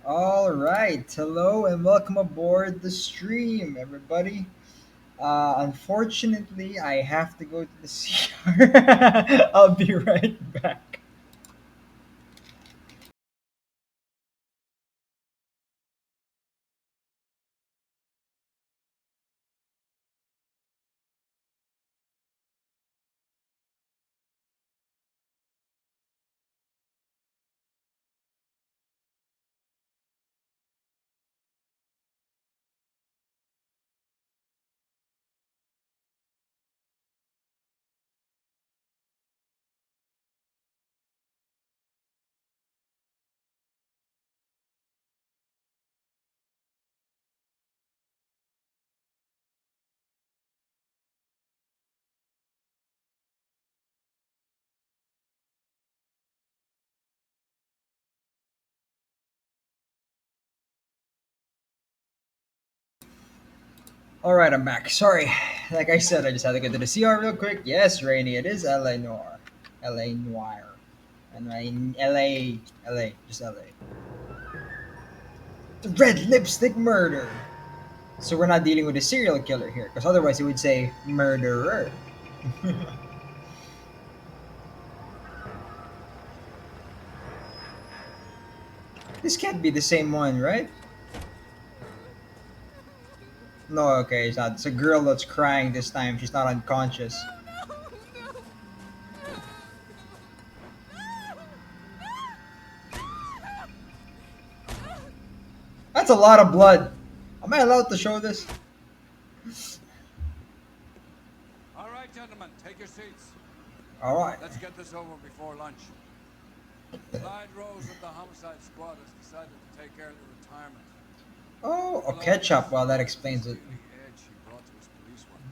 All right, hello and welcome aboard the stream, everybody. Unfortunately, I have to go to the CR. I'll be right back. All right, I'm back. Sorry, like I said, I just had to go to the CR real quick. Yes, Rainy, it is LA Noire, LA Noire, and LA, just LA. The red lipstick murder. So we're not dealing with a serial killer here, because otherwise it would say murderer. This can't be the same one, right? No, okay, it's not. It's a girl that's crying this time. She's not unconscious. That's a lot of blood. Am I allowed to show this? All right, gentlemen, take your seats. All right. Let's get this over before lunch. Clyde Rose of the homicide squad has decided to take early retirement. Oh, a Below ketchup. this Well, that is the explains it. steely edge he brought to his police work.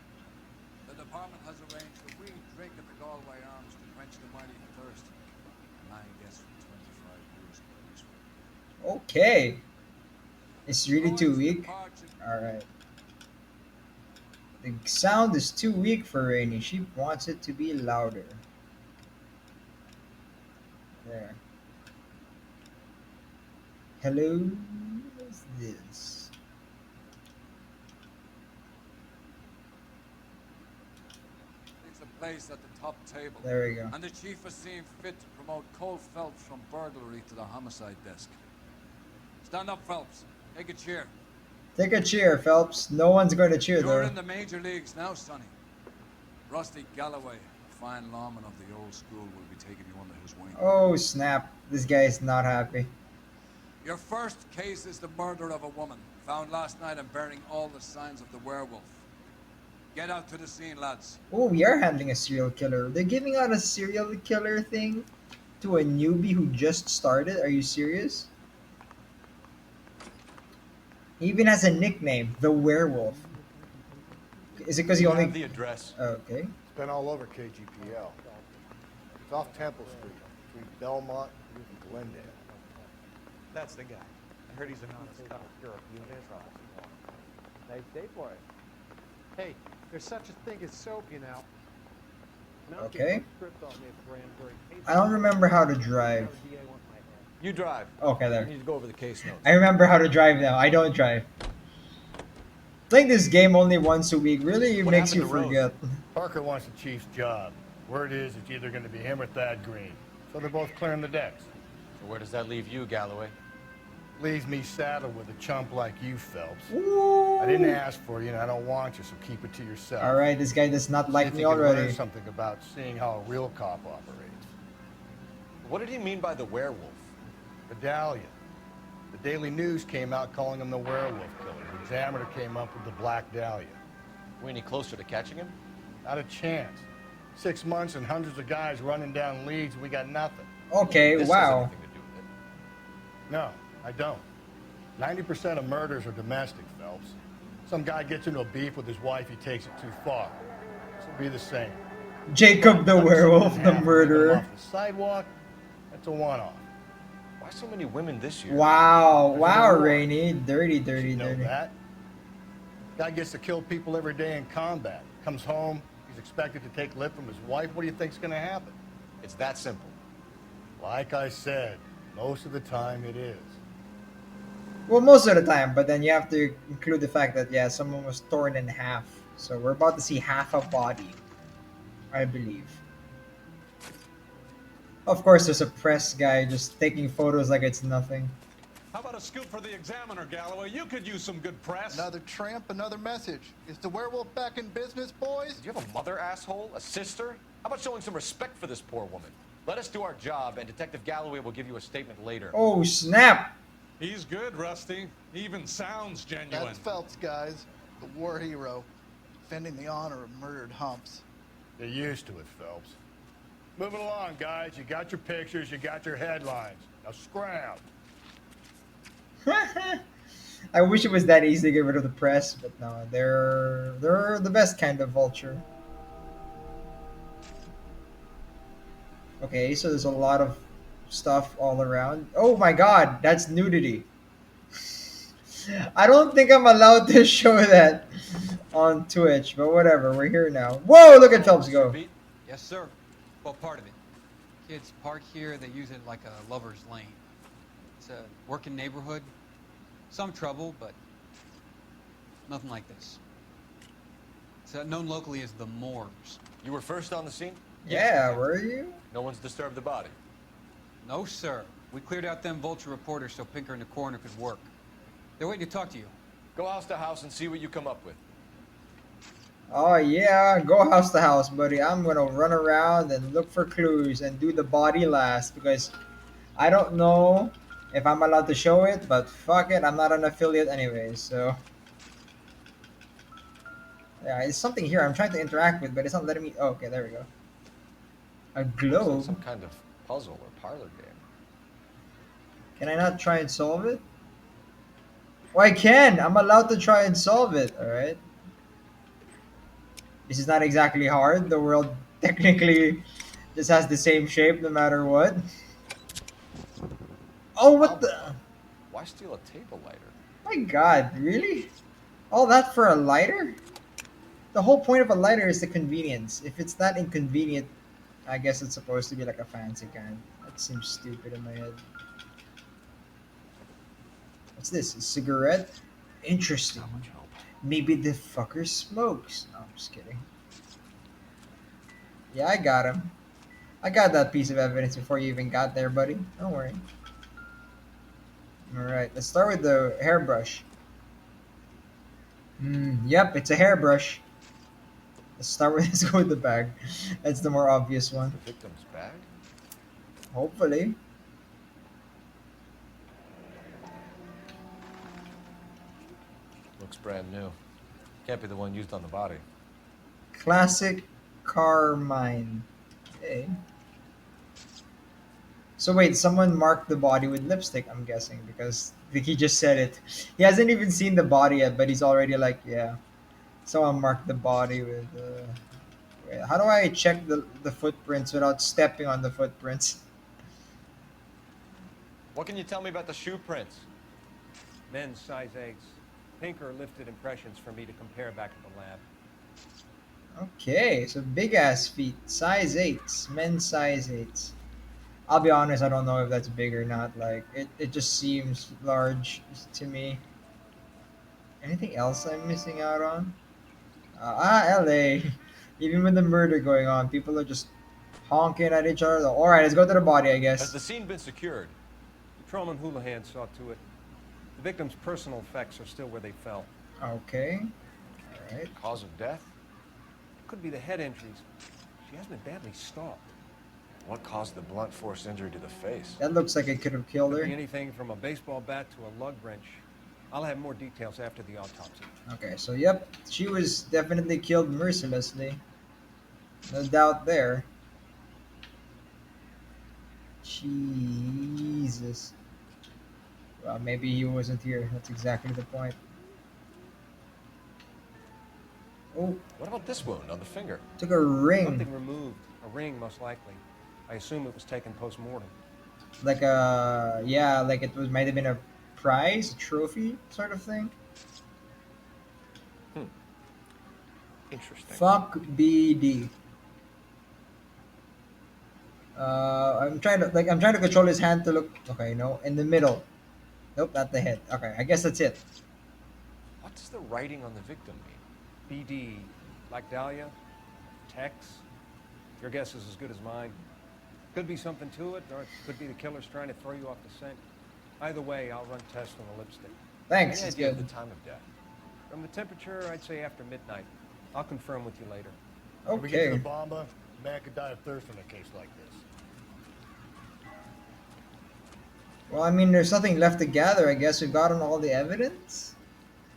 The department has arranged a wee drink at the Galway Arms to quench the mighty thirst. And I guess from 25 years of police work. Okay. It's really too Floyd's weak. departure. All right. The sound is too weak for Rainy. She wants it to be louder. There. Hello. What's this? Leaves a place at the top table. There we go. And the chief has seen fit to promote Cole Phelps from burglary to the homicide desk. Stand up, Phelps. Take a cheer. Take a cheer, Phelps. No one's going to cheer You're though. in the major leagues now, Sonny. Rusty Galloway, a fine lawman of the old school, will be taking you under his wing. Oh snap! This guy is not happy. Your first case is the murder of a woman, found last night and bearing all the signs of the werewolf. Get out to the scene, lads. Oh, we are handling a serial killer. They're giving out a serial killer thing to a newbie who just started. Are you serious? He even has a nickname, the Werewolf. Is it because he You only? have the address. Okay. It's been all over KGPL. It's off Temple Street, between Belmont and Glendale. That's the guy. I heard he's an honest cop. Nice day for it. Hey, there's such a thing as soap, you know. Now Okay. get the script on me, Brandberry. I don't remember how to drive. You drive. Okay, You there. need to go over the case notes. I remember how to drive now. I don't drive. Playing this game only once a week really What makes you happened to Rose? forget. Parker wants the chief's job. Word is it's either going to be him or Thad Green. So they're both clearing the decks. So where does that leave you, Galloway? Leaves me saddled with a chump like you, Phelps. Ooh. I didn't ask for you, and I don't want you, so keep it to yourself. All right, this guy does not See like if me you can learn already. something about seeing how a real cop operates. What did he mean by the werewolf? Medallion. The Daily News came out calling him the werewolf killer. The Examiner came up with the Black Dahlia. We any closer to catching him? Not a chance. 6 months and hundreds of guys running down leads, and we got nothing. Okay, This has wow. anything to do with it. No, I don't. 90% of murders are domestic, Phelps. Some guy gets into a beef with his wife, he takes it too far. This will be the same. Jacob the werewolf, the Half of them murderer. Off the sidewalk, that's a one-off. Why so many women this year? Wow, There's wow, no war. Rainy. Dirty, You dirty, should know dirty. that. Guy gets to kill people every day in combat. Comes home, he's expected to take lip from his wife. What do you think's gonna happen? It's that simple. Like I said, most of the time it is. Well, most of the time, but then you have to include the fact that yeah, someone was torn in half. So we're about to see half a body, I believe. Of course, there's a press guy just taking photos like it's nothing. How about a scoop for the Examiner, Galloway? You could use some good press. Another tramp, another message. Is the werewolf back in business, boys? Do you have a mother, asshole? A sister? How about showing some respect for this poor woman? Let us do our job, and Detective Galloway will give you a statement later. Oh snap! He's good, Rusty. He even sounds genuine. That's Phelps, guys. The war hero. Defending the honor of murdered humps. You're used to it, Phelps. Moving along, guys. You got your pictures, you got your headlines. Now scram. I wish it was that easy to get rid of the press, but no, they're the best kind of vulture. Okay, so there's a lot of stuff all around. Oh my god, that's nudity. I don't think I'm allowed to show that on Twitch, but whatever, we're here now. Whoa, look at Phelps go. Pete? Yes, sir. Well, part of it. Kids park here, they use it like a lover's lane. It's a working neighborhood. Some trouble, but nothing like this. It's known locally as the Moors. You were first on the scene? Yeah, were you? No one's disturbed the body. No, sir. We cleared out them vulture reporters so Pinker and the coroner could work. They're waiting to talk to you. Go house to house and see what you come up with. Oh yeah, go house to house, buddy. I'm gonna run around and look for clues and do the body last because I don't know if I'm allowed to show it, but fuck it, I'm not an affiliate anyway, so. Yeah, it's something here I'm trying to interact with, but it's not letting me. Oh, okay, there we go. A Looks like globe? some kind of puzzle or parlor game. Can I not try and solve it? Oh, I can! I'm allowed to try and solve it, alright? This is not exactly hard. The world technically just has the same shape no matter what. Oh, what the? Why steal a table lighter? My god, really? All that for a lighter? The whole point of a lighter is the convenience. If it's not inconvenient, I guess it's supposed to be like a fancy kind. That seems stupid in my head. What's this? A cigarette? Interesting. Maybe the fucker smokes. No, I'm just kidding. Yeah, I got him. I got that piece of evidence before you even got there, buddy. Don't worry. Alright, let's start with the hairbrush. Yep, it's a hairbrush. Let's go with the bag. That's the more obvious one. The victim's bag? Hopefully. Looks brand new. Can't be the one used on the body. Classic carmine. Okay. So wait, someone marked the body with lipstick, I'm guessing, because Vicky just said it. He hasn't even seen the body yet, but he's already like, yeah. Someone marked the body with wait, how do I check the footprints without stepping on the footprints? What can you tell me about the shoe prints? Men's size 8s. Pinker lifted impressions for me to compare back at the lab. Okay, so big ass feet, size 8s, men's size 8s. I'll be honest, I don't know if that's big or not. Like it just seems large to me. Anything else I'm missing out on? LA. Even with the murder going on, people are just honking at each other. All right, let's go to the body, I Has guess. the scene been secured? Patrolman Houlihan saw to it. The victim's personal effects are still where they fell. Okay. All right. Cause of death? Could be the head injuries. She has been badly stalked. What caused the blunt force injury to the face? That looks like it could have killed Could be her. anything from a baseball bat to a lug wrench. I'll have more details after the autopsy. Okay, so yep, she was definitely killed mercilessly. No doubt there. Jesus. Well, maybe he wasn't here. That's exactly the point. Oh, What about this wound on the finger? took a ring. Something removed. A ring, most likely. I assume it was taken post-mortem. Like a, yeah, like it was might have been a prize, a trophy sort of thing. Interesting. Fuck BD. I'm trying to control his hand to look. Okay, no, in the middle. Nope, not the head. Okay, I guess that's it. What does the writing on the victim mean? BD, like Dahlia, Tex. Your guess is as good as mine. Could be something to it, or it could be the killer's trying to throw you off the scent. Either way, I'll run tests on the lipstick. Thanks, Any it's idea good. of the time of death? From the temperature, I'd say after midnight. I'll confirm with you later. When we get to Okay. the bomba, a man could die of thirst in a case like this. Well, I mean, there's nothing left to gather. I guess we've gotten all the evidence.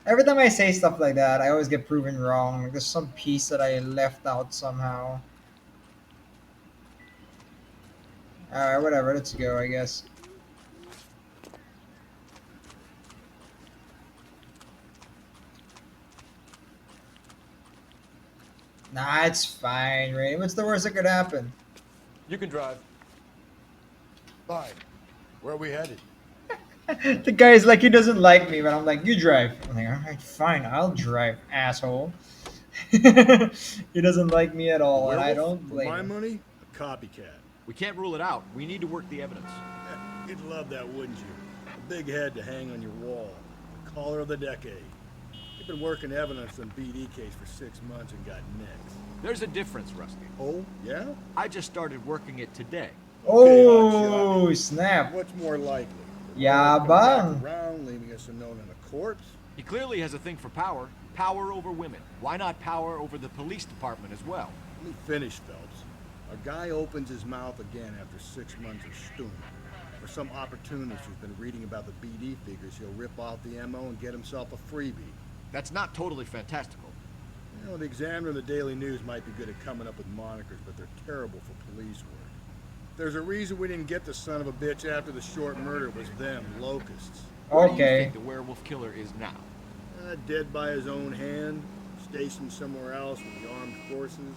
Every time I say stuff like that, I always get proven wrong. Like, there's some piece that I left out somehow. Alright, whatever. Let's go, I guess. Nah, it's fine, Ray. What's the worst that could happen? You can drive. Fine. Where are we headed? The guy's like, he doesn't like me, but I'm like, you drive. I'm like, alright, fine, I'll drive, asshole. He doesn't like me at all, and I don't For blame my him. money, a copycat. We can't rule it out. We need to work the evidence. You'd love that, wouldn't you? A big head to hang on your wall. The caller of the decade. You've been working evidence on BD case for 6 months and got nicks. There's a difference, Rusty. Oh, yeah? I just started working it today. Oh, snap. What's more likely? The Yeah, lawyer comes back bang. around, leaving us unknown in a corpse? He clearly has a thing for power. Power over women. Why not power over the police department as well? Let me finish, Phelps. A guy opens his mouth again after 6 months of stewing. Or some opportunist who's been reading about the BD figures, he'll rip off the MO and get himself a freebie. That's not totally fantastical. You know, the Examiner and the Daily News might be good at coming up with monikers, but they're terrible for police work. There's a reason we didn't get the son of a bitch after the short murder was them, locusts. Where do you Okay. think the werewolf killer is now? Dead by his own hand, stationed somewhere else with the armed forces.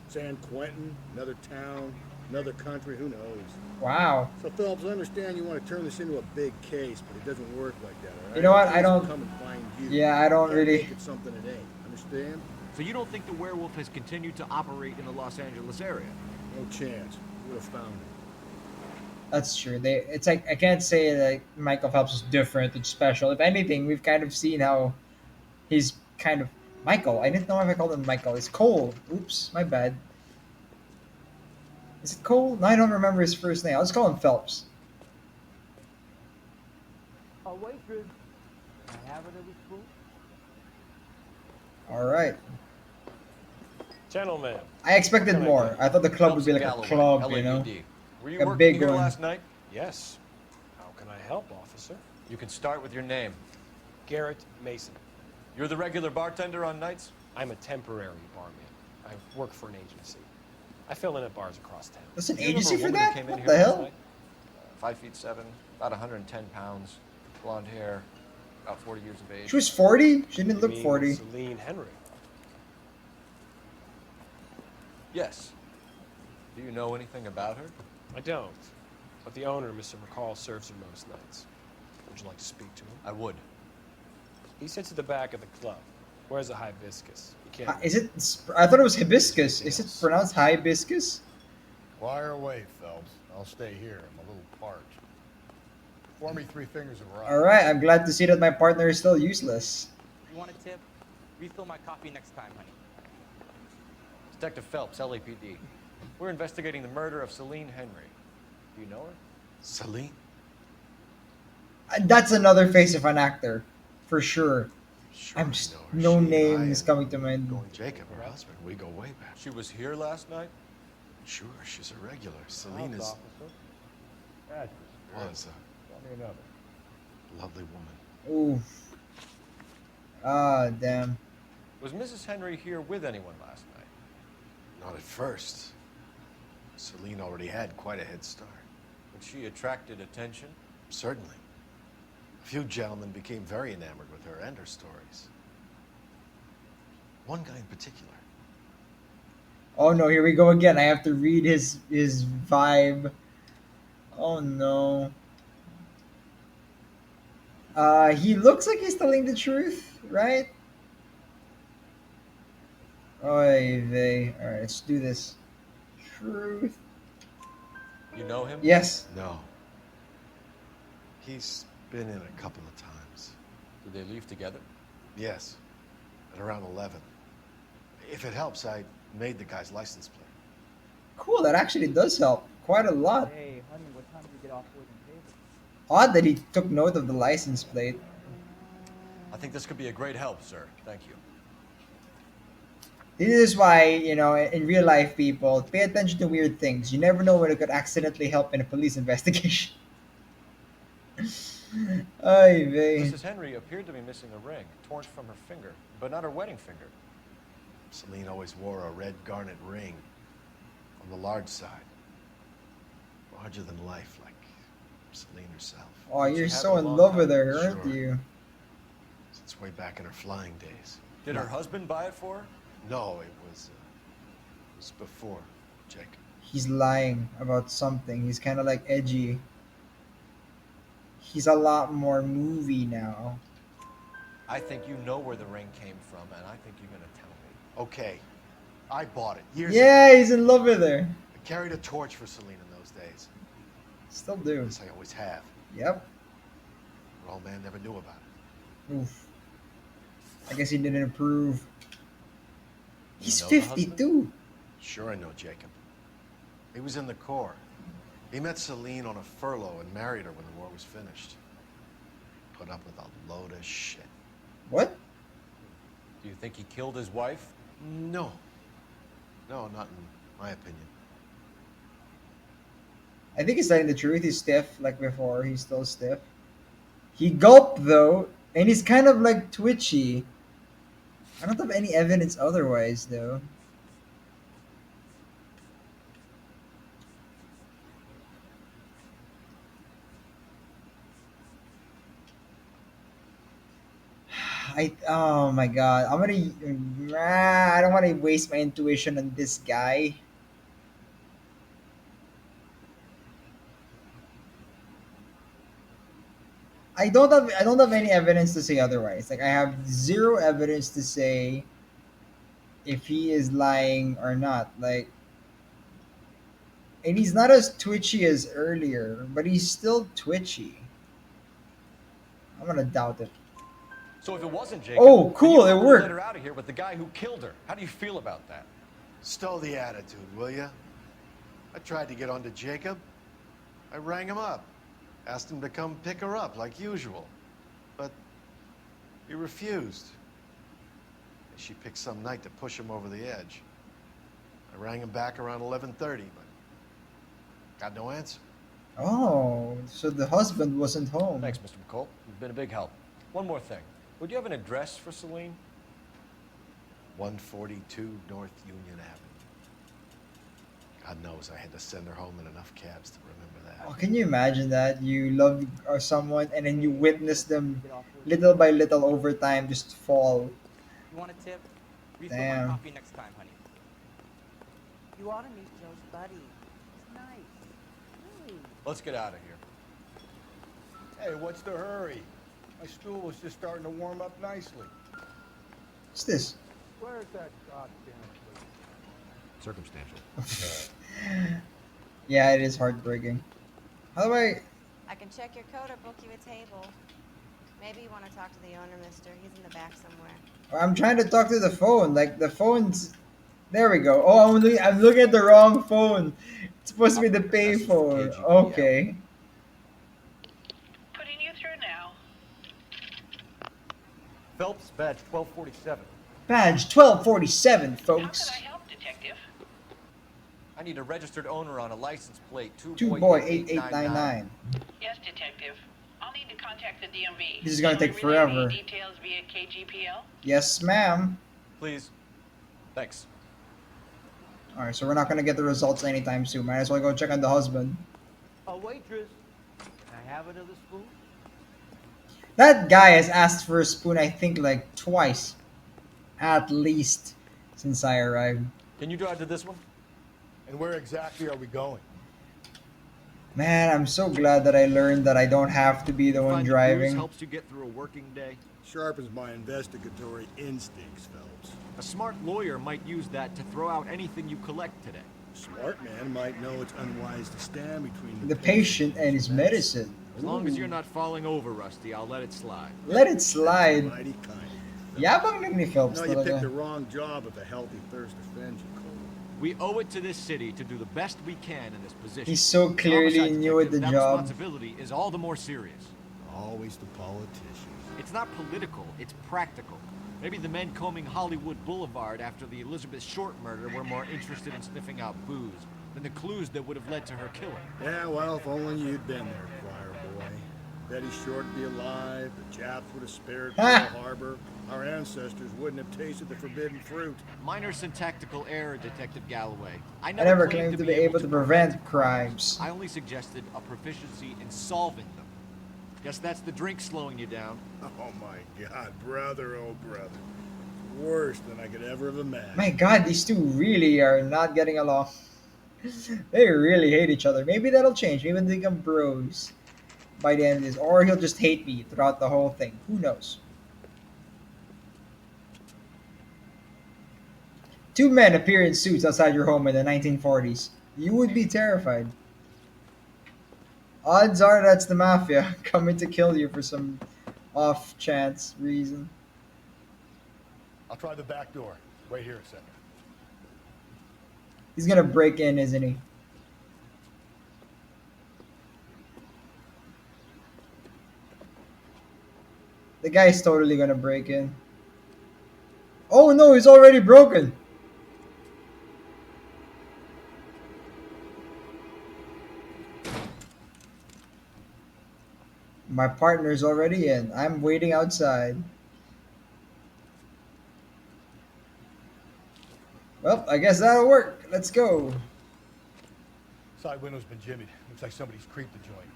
San Quentin, another town, another country, who knows? Wow. So, Phelps, I understand you want to turn this into a big case, but it doesn't work like that, all right? You know what? I Police will don't- come and find you. Yeah, I don't Can't really- make it something it ain't. Understand? So you don't think the werewolf has continued to operate in the Los Angeles area? No chance. Would have found it. That's true. It's like, I can't say that Michael Phelps is different, it's special. If anything, we've kind of seen how he's kind of Michael. I didn't know if I called him Michael. It's Cole. Oops, my bad. Is it Cole? No, I don't remember his first name. I'll just call him Phelps. Oh, waitress. Can I have another spoon? All right. Gentlemen, I expected more. I thought the club would be like a Galloway, club, you know? LAPD. Were you A working big here one. last night? yes. How can I help, officer? You can start with your name. Garrett Mason. You're the regular bartender on nights? I'm a temporary barman. I work for an agency. I fill in at bars across town. There's an Do you remember agency a for woman who that? came in What here the last hell? night? 5'7", about 110 pounds, blonde hair, about 40 years of age. She was 40? She didn't You look mean 40. Celine Henry. Yes. Do you know anything about her? I don't. But the owner, Mr. McCall, serves her most nights. Would you like to speak to him? I would. He sits at the back of the club. Wears a hibiscus. You can't. Is it? I thought it was hibiscus. Is it pronounced hibiscus? Fire away, Phelps. I'll stay here. I'm a little parched. Pour me 3 fingers of rock. All right. I'm glad to see that my partner is still useless. You want a tip? Refill my coffee next time, honey. Detective Phelps, LAPD. We're investigating the murder of Celine Henry. Do you know her? Celine? That's another face of an actor, for sure. Sure, I'm I just know her. no She and name I is and coming to mind. Going Jacob, her husband. We go way back. She was here last night? Sure, she's a regular. Celine Health is officer. That's was Tell me another. a lovely woman. Oof. Ah, damn. Was Mrs. Henry here with anyone last night? Not at first. Celine already had quite a head start. But she attracted attention? Certainly. A few gentlemen became very enamored with her and her stories. One guy in particular. Oh no, here we go again. I have to read his vibe. Oh no. He looks like he's telling the truth, right? Oy vey. Alright, let's do this. Truth. You know him? Yes. No. He's Been in a couple of times. Did they leave together? Yes, at around 11. If it helps, I made the guy's license plate. Cool, that actually does help quite a lot. Hey, honey, what time do you get off work and table? Odd that he took note of the license plate. I think this could be a great help, sir. Thank you. This is why, in real life, people pay attention to weird things. You never know when it could accidentally help in a police investigation. Ay, vey. Mrs. Henry appeared to be missing a ring, torn from her finger, but not her wedding finger. Celine always wore a red garnet ring on the large side. Larger than life, like Celine herself. Oh, you're She had so a in long love with time. her, aren't Sure. you? Since way back in her flying days. Did her husband buy it for her? No, it was before Jacob. He's lying about something. He's kind of like edgy. He's a lot more movie now. I think you know where the ring came from, and I think you're gonna tell me. Okay, I bought it years ago. Yeah, he's in love with her. I carried a torch for Celine in those days. Still do. As I always have. Yep. Her old man never knew about it. Oof. I guess he didn't approve. He's know the husband? 52. Sure, I know Jacob. He was in the Corps. He met Celine on a furlough and married her when the war was finished. Put up with a load of shit. What? Do you think he killed his wife? No. No, not in my opinion. I think he's telling the truth. He's stiff like before. He's still stiff. He gulped though, and he's kind of like twitchy. I don't have any evidence otherwise though. Oh my god. I don't want to waste my intuition on this guy. I don't have any evidence to say otherwise. Like I have zero evidence to say if he is lying or not. Like, and he's not as twitchy as earlier, but he's still twitchy. I'm gonna doubt it. So if it wasn't Jacob, Oh, then cool, you it wanted to worked. Let her out of here with the guy who killed her. How do you feel about that? Stow the attitude, will ya? I tried to get onto Jacob. I rang him up. Asked him to come pick her up like usual. But he refused. She picked some night to push him over the edge. I rang him back around 11:30, but got no answer. Oh, so the husband wasn't home. Thanks, Mr. McCall. You've been a big help. One more thing. Would you have an address for Celine? 142 North Union Avenue. God knows I had to send her home in enough cabs to remember that. Oh, can you imagine that? You love someone and then you witness them little by little over time just fall. You want a tip? Refill Damn. my coffee next time, honey. You ought to meet Joe's buddy. He's nice. Really. Let's get out of here. Hey, what's the hurry? My stool was just starting to warm up nicely. What's this? Where's that goddamn place? Circumstantial. Yeah, it is heartbreaking. How do I... I can check your code or book you a table. Maybe you want to talk to the owner, mister. He's in the back somewhere. I'm trying to talk to the phone. Like, the phone's... There we go. Oh, I'm looking at the wrong phone. It's supposed to be the pay phone. Okay. Putting you through now. Phelps, badge 1247. Badge 1247, folks. How can I help, detective? I need a registered owner on a license plate. 2boy8899. Yes, detective. I'll need to contact the DMV. This is gonna take Shall I relay forever. any details via KGPL? Yes, ma'am. Please. Thanks. Alright, so we're not gonna get the results anytime soon. Might as well go check on the husband. A waitress. Can I have another spoon? That guy has asked for a spoon, I think, like twice. At least. Since I arrived. Can you drive to this one? And where exactly are we going? Man, I'm so glad that I learned that I don't have to be the one Find the booze driving. helps you get through a working day. Sharpens my investigatory instincts, Phelps. A smart lawyer might use that to throw out anything you collect today. A smart man might know it's unwise to stand between The patient and his medicine. As long as you're not falling over, Rusty, I'll let it slide. Let it slide. Mighty kind. Yabang lang ni Phelps No, you picked the talaga. wrong job if a healthy thirst offends you, Cole. We owe it to this city to do the best we can in this position. He's so As a clearly homicide new at the detective, that job. responsibility is all the more serious. Always the politicians. It's not political, it's practical. Maybe the men combing Hollywood Boulevard after the Elizabeth Short murder were more interested in sniffing out booze than the clues that would have led to her killing. Yeah, well, if only you'd been there, choir boy. Betty Short would be alive, the Japs would have spared Pearl Harbor, our ancestors wouldn't have tasted the forbidden fruit. Minor syntactical error, Detective Galloway. I never claimed to be able to prevent crimes. I only suggested a proficiency in solving them. Guess that's the drink slowing you down. Oh my God, brother, oh brother. Worse than I could ever have imagined. My God, these two really are not getting along. They really hate each other. Maybe that'll change. Maybe they become bros by the end of this. Or he'll just hate me throughout the whole thing. Who knows? Two men appear in suits outside your home in the 1940s. You would be terrified. Odds are that's the mafia coming to kill you for some off chance reason. I'll try the back door. Wait here a second. He's gonna break in, isn't he? The guy's totally gonna break in. Oh no, he's already broken. My partner's already in. I'm waiting outside. Well, I guess that'll work. Let's go. Side window's been jimmied. Looks like somebody's creeped the joint.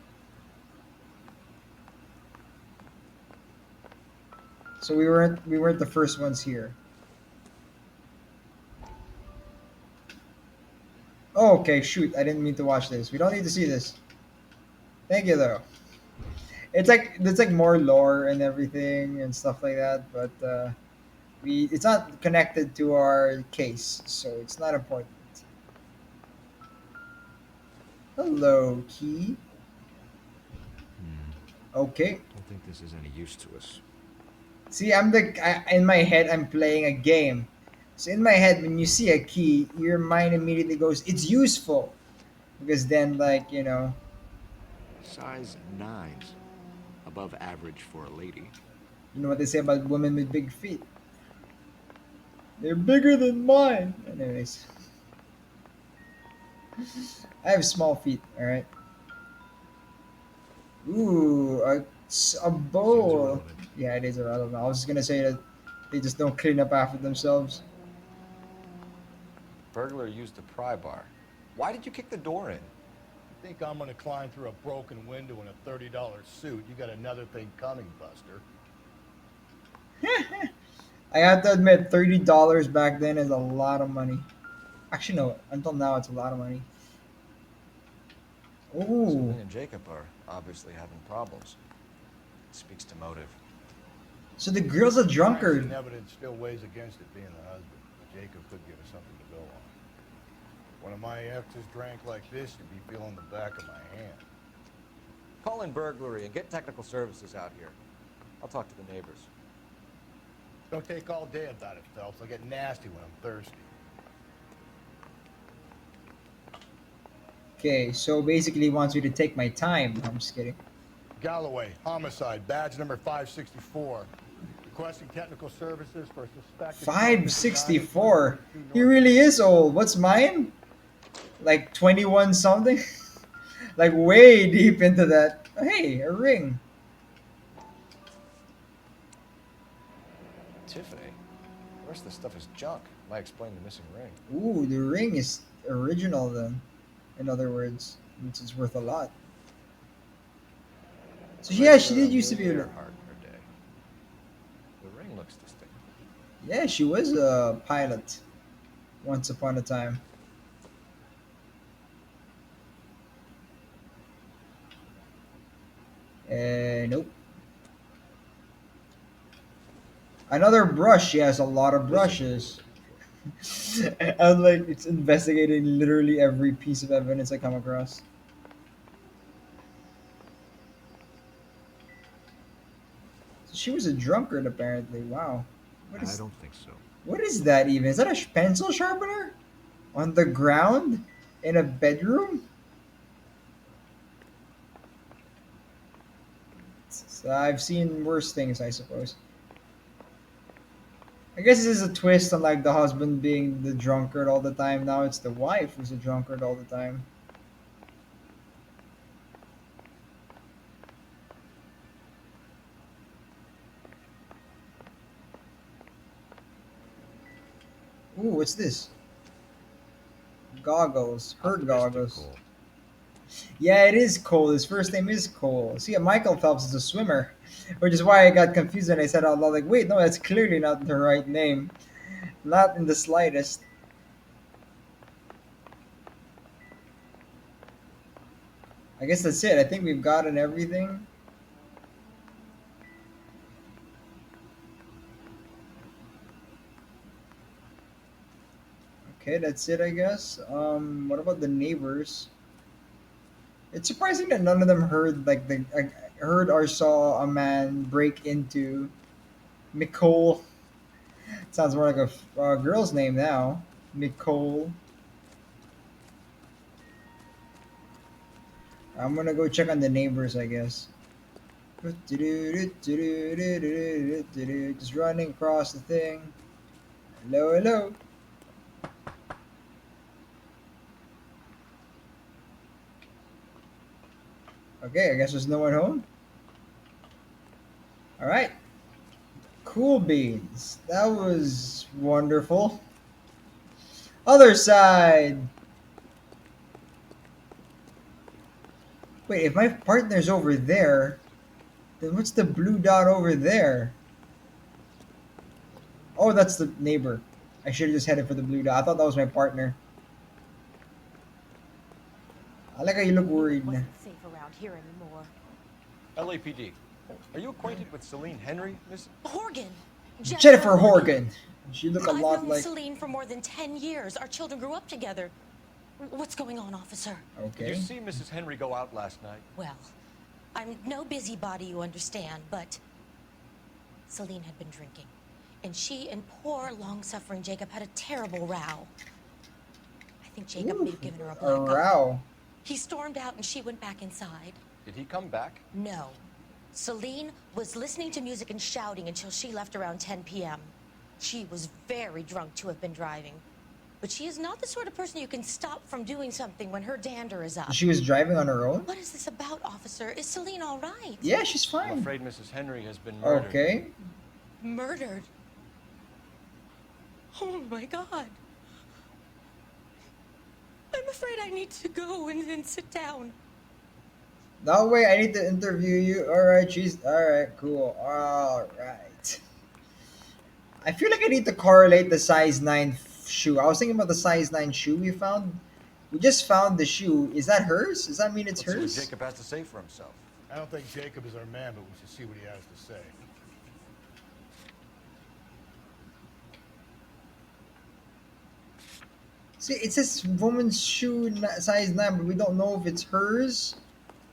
So we weren't the first ones here. Oh, okay, shoot. I didn't mean to watch this. We don't need to see this. Thank you though. It's like more lore and everything and stuff like that, but it's not connected to our case, so it's not important. Hello, Key. Okay. Don't think this is any use to us. See, in my head, I'm playing a game. So in my head, when you see a key, your mind immediately goes, "It's useful," because then, like, you know. Size 9's. Above average for a lady. You know what they say about women with big feet? They're bigger than mine. Anyways. I have small feet, alright? Ooh, a bowl. Yeah, it is irrelevant. I was just gonna say that they just don't clean up after themselves. Burglar used a pry bar. Why did you kick the door in? Think I'm gonna climb through a broken window in a $30 suit? You got another thing coming, Buster. I have to admit, $30 back then is a lot of money. Actually, no. Until now, it's a lot of money. Ooh. Celine and Jacob are obviously having problems. It speaks to motive. So the girl's a drunkard. And evidence still weighs against it being the husband. Jacob could give us something to go on. One of my exes drank like this, you'd be feeling the back of my hand. Call in burglary and get technical services out here. I'll talk to the neighbors. Don't take all day about it, Phelps. I'll get nasty when I'm thirsty. Okay, so basically he wants me to take my time. I'm just kidding. Galloway, homicide, badge number 564. Requesting technical services for a suspected... 564? He really is old. What's mine? Like 21 something? Like way deep into that. Hey, a ring. Tiffany? The rest of the stuff is junk. Might explain the missing ring. Ooh, the ring is original then. In other words, which is worth a lot. So yeah, she did used to be able to... The ring looks distinct. Yeah, she was a pilot once upon a time. Nope. Another brush. She has a lot of brushes. I'm like, it's investigating literally every piece of evidence I come across. she was a drunkard apparently. Wow. What I is don't think so. what is that even? Is that a pencil sharpener on the ground in a bedroom? So I've seen worse things, I suppose. I guess this is a twist on like the husband being the drunkard all the time. Now it's the wife who's a drunkard all the time. Ooh, what's this? Goggles. Her goggles. Cole. Yeah, it is Cole. His first name is Cole. See, Michael Phelps is a swimmer, which is why I got confused and I said out loud, like, wait, no, that's clearly not the right name. Not in the slightest. I guess that's it. I think we've gotten everything. Okay, that's it, I guess. What about the neighbors? It's surprising that none of them heard like heard or saw a man break into Nicole. Sounds more like a girl's name now. Nicole. I'm gonna go check on the neighbors, I guess. Just running across the thing. Hello, hello. Okay, I guess there's no one home. All right. Cool beans. That was wonderful. Other side. Wait, if my partner's over there, then what's the blue dot over there? Oh, that's the neighbor. I should have just headed for the blue dot. I thought that was my partner. I like how you look worried. Wasn't safe around here anymore. LAPD. Are you acquainted with Celine Henry, Miss? Horgan. Jennifer Horgan. She look a I've lot known like. Celine for more than 10 years. Our children grew up together. What's going on, officer? Did you see Mrs. Henry go out last night? Well, I'm no busybody, you understand, but Celine had been drinking. And she and poor, long-suffering Jacob had a terrible row. I think Jacob may have given her a black eye. Row. He stormed out and she went back inside. Did he come back? No. Celine was listening to music and shouting until she left around 10 p.m. She was very drunk to have been driving. But she is not the sort of person you can stop from doing something when her dander is up. She was driving on her own? What is this about, officer? Is Celine all right? Yeah, she's fine. I'm afraid Mrs. Henry has been murdered. Okay. Murdered? Oh my God. I'm afraid I need to go and sit down. No, wait, I need to interview you. Alright, she's. Alright, cool. Alright. I feel like I need to correlate the size 9 shoe. I was thinking about the size 9 shoe we found. We just found the shoe. Is that hers? Does that mean it's Let's see hers? what Jacob has to say for himself. I don't think Jacob is our man, but we should see what he has to say. See, it says woman's shoe size 9, but we don't know if it's hers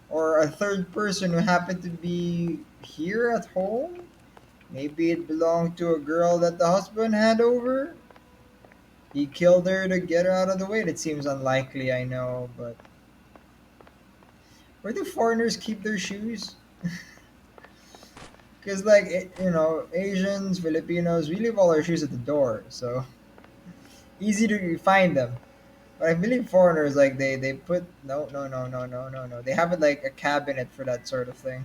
or a third person who happened to be here at home. Maybe it belonged to a girl that the husband had over. He killed her to get her out of the way. That seems unlikely, I know, but where do foreigners keep their shoes? Because, like, Asians, Filipinos, we leave all our shoes at the door, so easy to find them. But I believe foreigners, like, they put no. They have it like a cabinet for that sort of thing.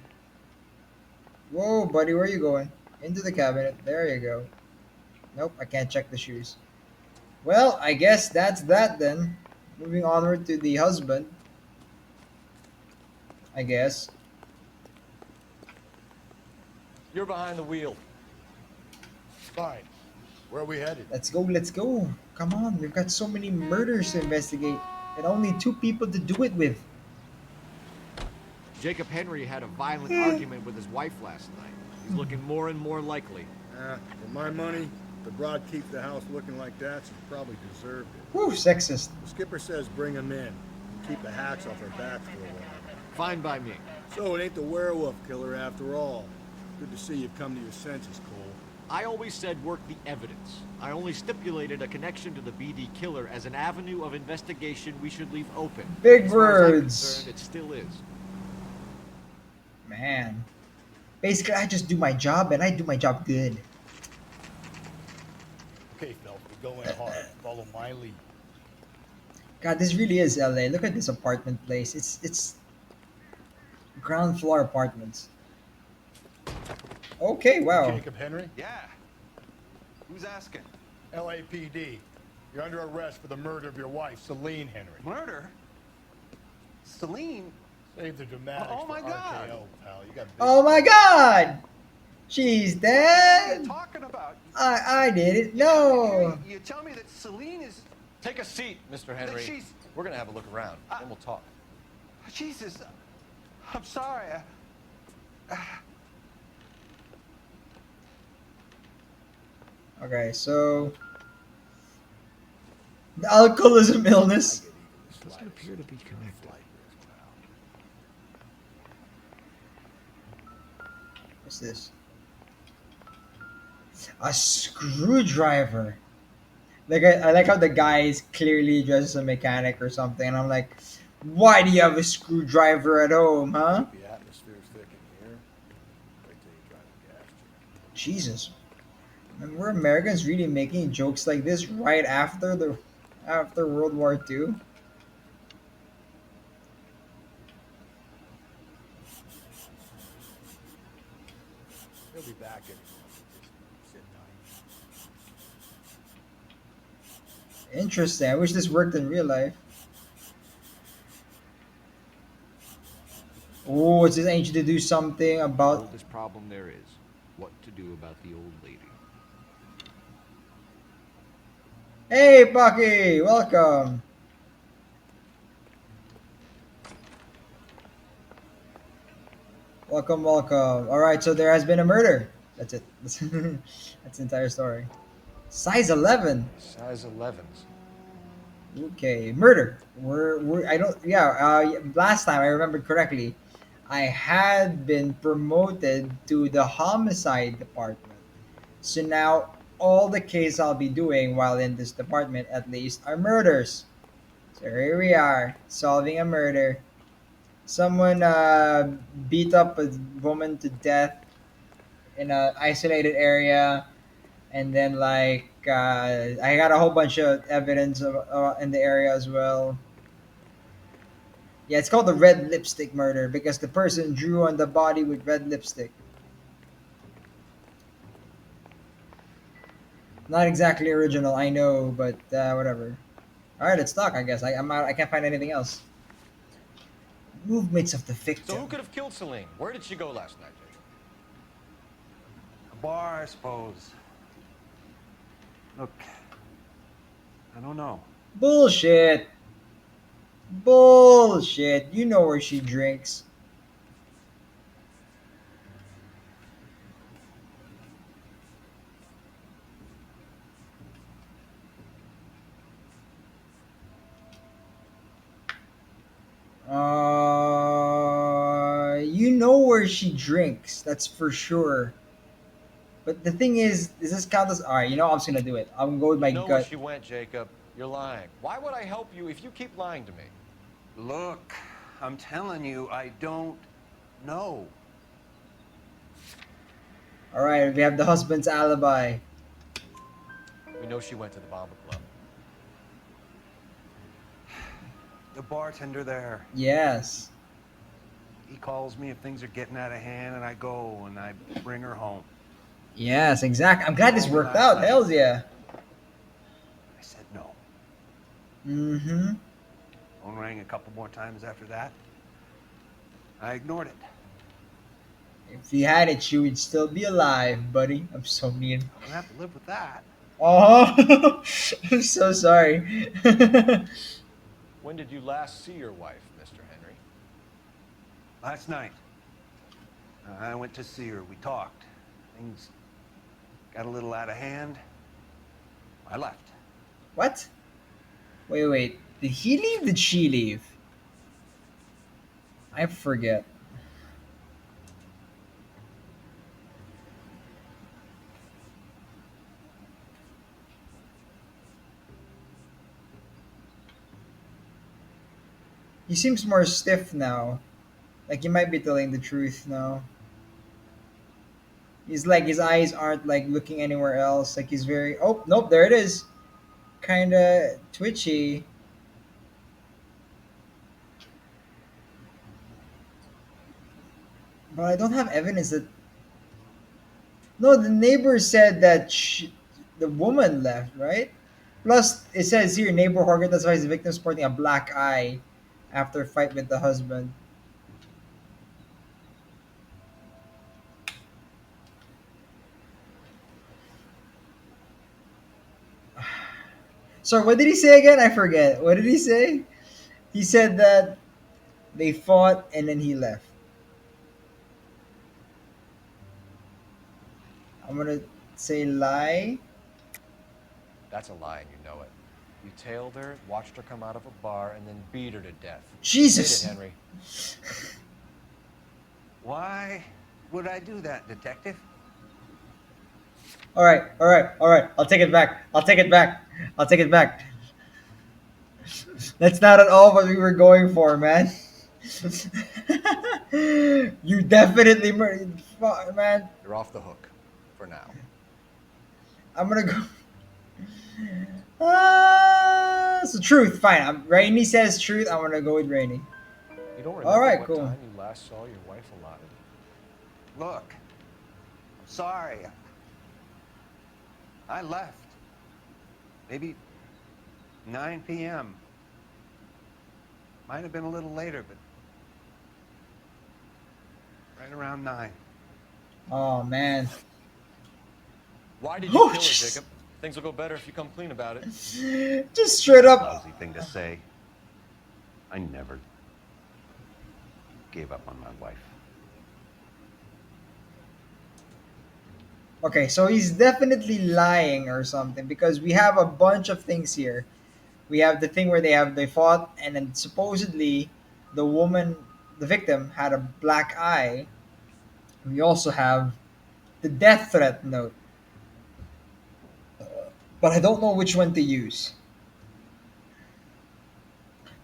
Whoa, buddy, where are you going? Into the cabinet. There you go. Nope, I can't check the shoes. Well, I guess that's that then. Moving onward to the husband. I guess. You're behind the wheel. Fine. Where are we headed? Let's go. Come on, we've got so many murders to investigate and only 2 people to do it with. Jacob Henry had a violent argument with his wife last night. He's looking more and more likely. For my money, if the broad keeps the house looking like that, she probably deserved it. Whew, sexist. The skipper says bring him in. Keep the hacks off our backs for a while. Fine by me. So it ain't the werewolf killer after all. Good to see you've come to your senses, Cole. I always said work the evidence. I only stipulated a connection to the BD killer as an avenue of investigation we should leave open. Big As far as I'm words. concerned, it still is. Man. Basically, I just do my job, and I do my job good. Okay, Phelps, we're going hard. Follow my lead. God, this really is LA. Look at this apartment place. It's ground floor apartments. Okay, wow. Jacob Henry? Yeah. Who's asking? LAPD. You're under arrest for the murder of your wife, Celine Henry. Murder? Celine? Save the dramatics Oh my for God. RKO, pal. You got big Oh my God! She's What are dead. you talking about? I didn't know. You tell me that Celine is... Take a seat, Mr. Henry. she's- We're gonna have a look around, and we'll talk. Jesus, I'm sorry. Okay, so the alcoholism illness. Doesn't appear to be connected. What's this? A screwdriver. Like I like how the guy is clearly dressed as a mechanic or something, and I'm like, why do you have a screwdriver at home, huh? The atmosphere's thick in here. Wait till you drive a gas truck. Jesus. And were Americans really making jokes like this right after World War II? He'll be back in a moment. Just sit tight. Interesting. I wish this worked in real life. Oh, it's just ancient to do something The about. oldest problem there is what to do about the old lady. Hey, Bucky, welcome. Welcome, welcome. All right, so there has been a murder. That's it. That's the entire story. Size 11. Size 11s. Okay, murder. We're I don't yeah. Last time I remembered correctly, I had been promoted to the homicide department. So now all the case I'll be doing while in this department, at least, are murders. So here we are, solving a murder. Someone beat up a woman to death in an isolated area, and then I got a whole bunch of evidence in the area as well. Yeah, it's called the red lipstick murder because the person drew on the body with red lipstick. Not exactly original, I know, but whatever. All right, let's talk. I guess I'm out. I can't find anything else. Movements of the So victim. who could have killed Celine? Where did she go last night, Jake? A bar, I suppose. Look, I don't know. Bullshit. Bullshit. You know where she drinks. You know where she drinks. That's for sure. But the thing is this count as all right? You know, I'm just gonna do it. I'm gonna go with my You know where gut. she went, Jacob. You're lying. Why would I help you if you keep lying to me? Look, I'm telling you, I don't know. All right, we have the husband's alibi. We know she went to the Bomber Club. The bartender there, Yes. he calls me if things are getting out of hand, and I go and I bring her home. Yes, exactly. I'm glad this Over worked last out. night. Hells yeah. I said no. Mm-hmm. Phone rang a couple more times after that. I ignored it. If you had it, she would still be alive, buddy. I'm so mean. I don't have to live with that. Oh, I'm so sorry. When did you last see your wife, Mr. Henry? Last night, I went to see her. We talked. Things got a little out of hand. I left. What? Wait. Did he leave? Did she leave? I forget. He seems more stiff now. Like he might be telling the truth now. He's like his eyes aren't like looking anywhere else. Like he's very oh nope, there it is. Kinda twitchy. But I don't have evidence that no, the neighbor said that the woman left, right? Plus, it says here neighbor Jorge testifies the victim sporting a black eye after fight with the husband. So what did he say again? I forget. What did he say? He said that they fought and then he left. I'm gonna say lie. That's a lie, and you know it. You tailed her, watched her come out of a bar, and then beat her to death. Jesus! You did it, Henry. Why would I do that, Detective? All right. I'll take it back. I'll take it back. That's not at all what we were going for, man. You definitely murdered, man. You're off the hook. For now. I'm gonna go. So truth, fine. Rainey says truth. I'm gonna go with Rainey. You don't remember All right, what cool. time you last saw your wife alive? Look, I'm sorry. I left. Maybe 9 p.m. Might have been a little later, but right around 9. Oh man. Why did you kill her, Jacob? Things will go better if you come clean about it. Just straight up. Lousy thing to say. I never gave up on my wife. Okay, so he's definitely lying or something because we have a bunch of things here. We have the thing where they fought and then supposedly the victim had a black eye. We also have the death threat note. But I don't know which one to use.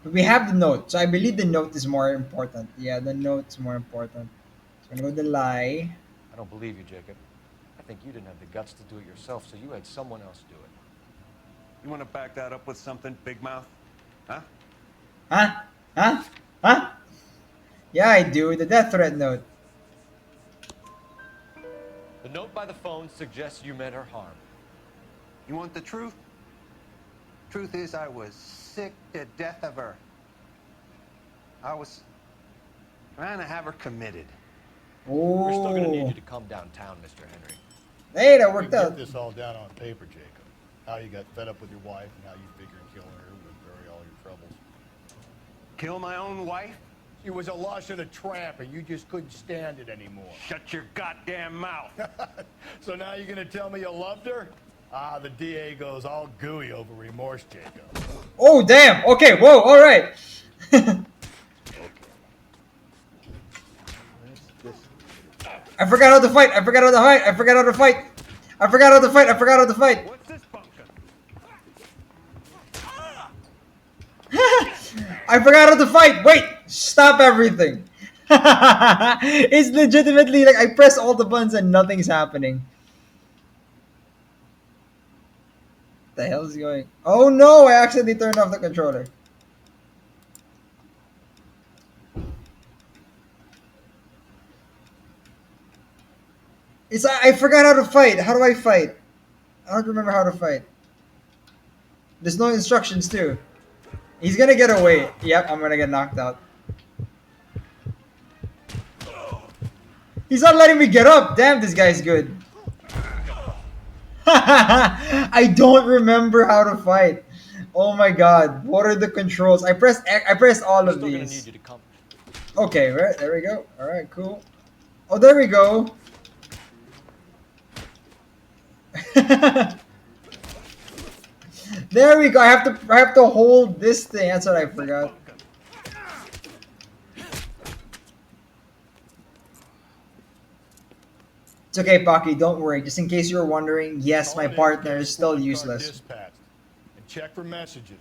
But we have the note, so I believe the note is more important. Yeah, the note's more important. So I'm gonna go with the lie. I don't believe you, Jacob. I think you didn't have the guts to do it yourself, so you had someone else do it. You want to back that up with something, Big Mouth? Huh? Huh? Yeah, I do. The death threat note. The note by the phone suggests you meant her harm. You want the truth? Truth is, I was sick to death of her. I was trying to have her committed. We're still gonna need Oh. you to come downtown, Mr. Henry. Hey, that worked out. Get this all down on paper, Jacob. How you got fed up with your wife and how you figure killing her would bury all your troubles. Kill my own wife? She was a lush and a tramp, and you just couldn't stand it anymore. Shut your goddamn mouth. So now you're gonna tell me you loved her? Ah, the DA goes all gooey over remorse, Jacob. Oh, damn. Okay, whoa, all right. I forgot how to fight. I forgot how to fight. What's this bunker? I forgot how to fight. Wait, stop everything. It's legitimately like I press all the buttons and nothing's happening. The hell is going? Oh no, I accidentally turned off the controller. I forgot how to fight. How do I fight? I don't remember how to fight. There's no instructions too. He's gonna get away. Yep, I'm gonna get knocked out. He's not letting me get up. Damn, this guy's good. I don't remember how to fight. Oh my god, what are the controls? I pressed all of Still gonna need these. you to come. Okay, right, there we go. All right, cool. Oh, there we go. There we go. I have to hold this thing. That's what I forgot. It's okay, Pocky. Don't worry. Just in case you were wondering, yes, my partner is still useless. Dispatched. And check for messages.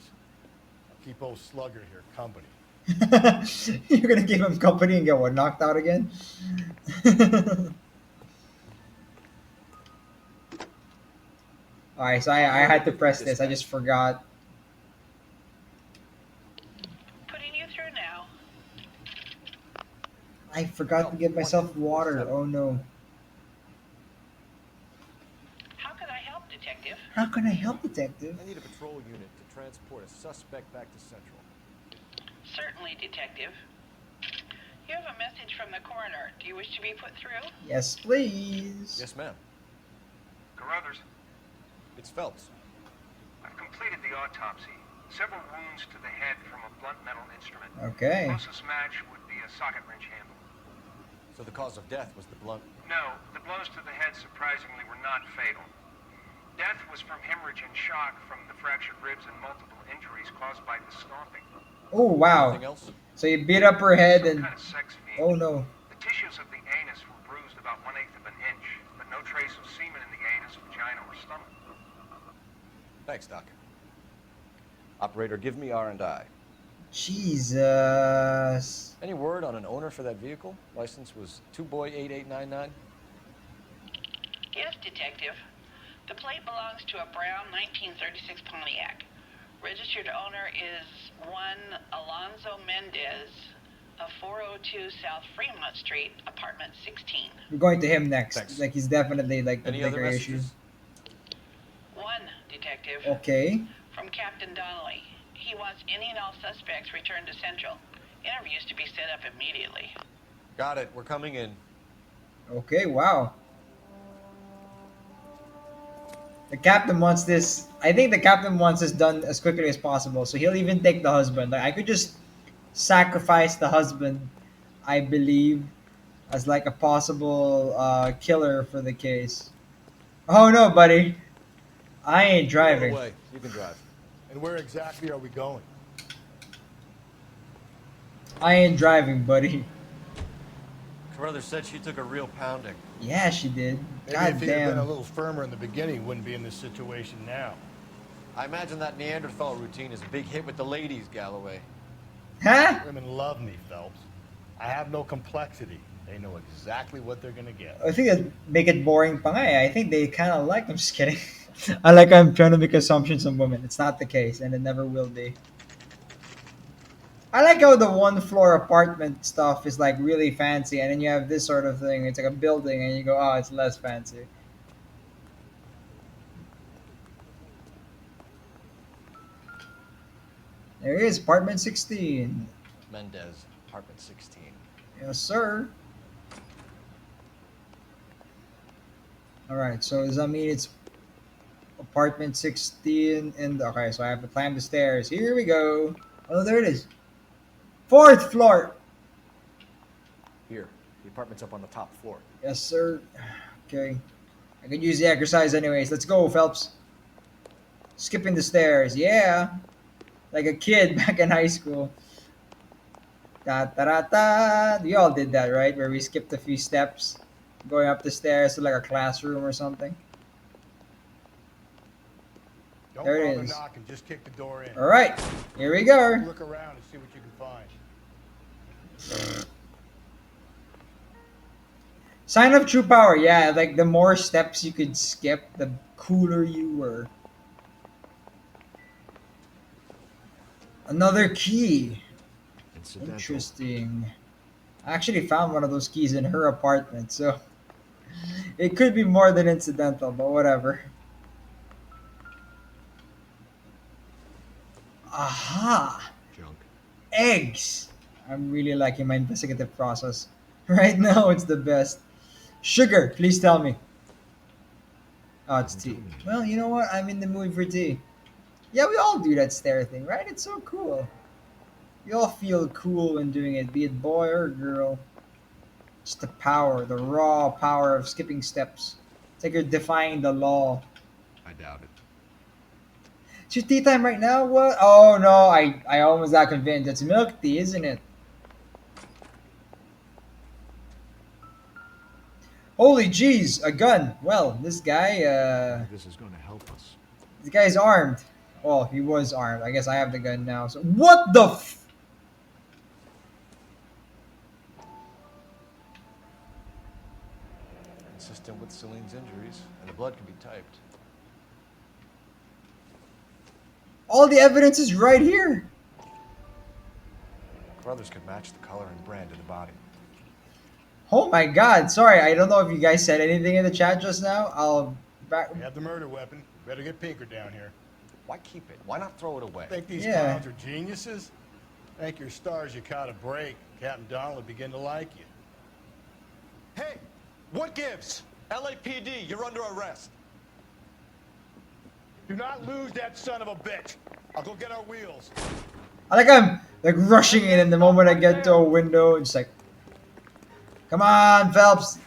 I'll keep old Slugger here company. You're gonna give him company and get what, knocked out again? Alright, so I had to press this. I just forgot. Putting you through now. I forgot to give myself water. Oh no. How can I help, Detective? How can I help, Detective? I need a patrol unit to transport a suspect back to Central. Certainly, Detective. You have a message from the coroner. Do you wish to be put through? Yes, please. Yes, ma'am. Carruthers, It's Phelps. I've completed the autopsy. Several wounds to the head from a blunt metal instrument. Okay. Closest match would be a socket wrench handle. So the cause of death was the blunt. No, the blows to the head surprisingly were not fatal. Death was from hemorrhage and shock from the fractured ribs and multiple injuries caused by the stomping. Oh wow. Anything else? So you beat up her head Some and kind of sex fiend. oh no. The tissues of the anus were bruised about 1/8 of an inch, but no trace of semen in the anus, vagina, or stomach. Thanks, Doc. Operator, give me R&I. Jesus. Any word on an owner for that vehicle? License was 2boy8899. Yes, Detective. The plate belongs to a brown 1936 Pontiac. Registered owner is one Alonzo Mendez of 402 South Fremont Street, apartment 16. We're going to him next. Thanks. Like he's definitely like the Any other bigger issue. messages? One, Detective. Okay. From Captain Donnelly. He wants any and all suspects returned to Central. Interviews to be set up immediately. Got it. We're coming in. Okay, wow. The captain wants this. I think the captain wants this done as quickly as possible. So he'll even take the husband. Like I could just sacrifice the husband, I believe, as like a possible killer for the case. Oh no, buddy. I ain't driving. Away. You can drive. And where exactly are we going? I ain't driving, buddy. Carruthers said she took a real pounding. Yeah, she did. Maybe God if he'd have been a damn. little firmer in the beginning, he wouldn't be in this situation now. I imagine that Neanderthal routine is a big hit with the ladies, Galloway. Huh? Women love me, Phelps. I have no complexity. They know exactly what they're gonna get. I think that make it boring pa nga eh. I think they kind of like. I'm just kidding. I like I'm trying to make assumptions on women. It's not the case, and it never will be. I like how the one floor apartment stuff is like really fancy, and then you have this sort of thing. It's like a building, and you go, oh, it's less fancy. There he is, apartment 16. Mendez, apartment 16. Yes, sir. All right, so does that mean it's apartment 16? And okay, so I have to climb the stairs. Here we go. Oh, there it is. 4th floor. Here, the apartment's up on the top floor. Yes, sir. Okay. I could use the exercise anyways. Let's go, Phelps. Skipping the stairs. Yeah. Like a kid back in high school. Da da da da. We all did that, right? Where we skipped a few steps going up the stairs to like a classroom or something. Don't There it bother is. knocking, just kick the door in. All right. Here we go. Look around and see what you can find. Sign of true power. Yeah, like the more steps you could skip, the cooler you were. Another key. Incidental. Interesting. I actually found one of those keys in her apartment, so it could be more than incidental, but whatever. Aha! Junk. Eggs! I'm really liking my investigative process. Right now, it's the best. Sugar, please tell me. Oh, it's tea. Well, you know what? I'm in the mood for tea. Yeah, we all do that stare thing, right? It's so cool. We all feel cool when doing it, be it boy or girl. It's the power, the raw power of skipping steps. It's like you're defying the law. I doubt it. It's your tea time right now? What? Oh no, I almost got convinced. It's milk tea, isn't it? Holy jeez, a gun. Well, this guy, This is going to help us. this guy's armed. Well, he was armed. I guess I have the gun now. So what the f? with Celine's injuries, and the blood can be typed. All the evidence is right here. Brothers could match the color and brand of the body. Oh my god, sorry, I don't know if you guys said anything in the chat just now. I'll back. We have the murder weapon. Better get Pinker down here. Why keep it? Why not throw it away? Think these Yeah. clowns are geniuses? Thank your stars you caught a break. Captain Donald would begin to like you. Hey, what gives? LAPD, you're under arrest. Do not lose that son of a bitch. I'll go get our wheels. I like I'm like rushing in, and the moment I get to a window, it's like, come on, Phelps,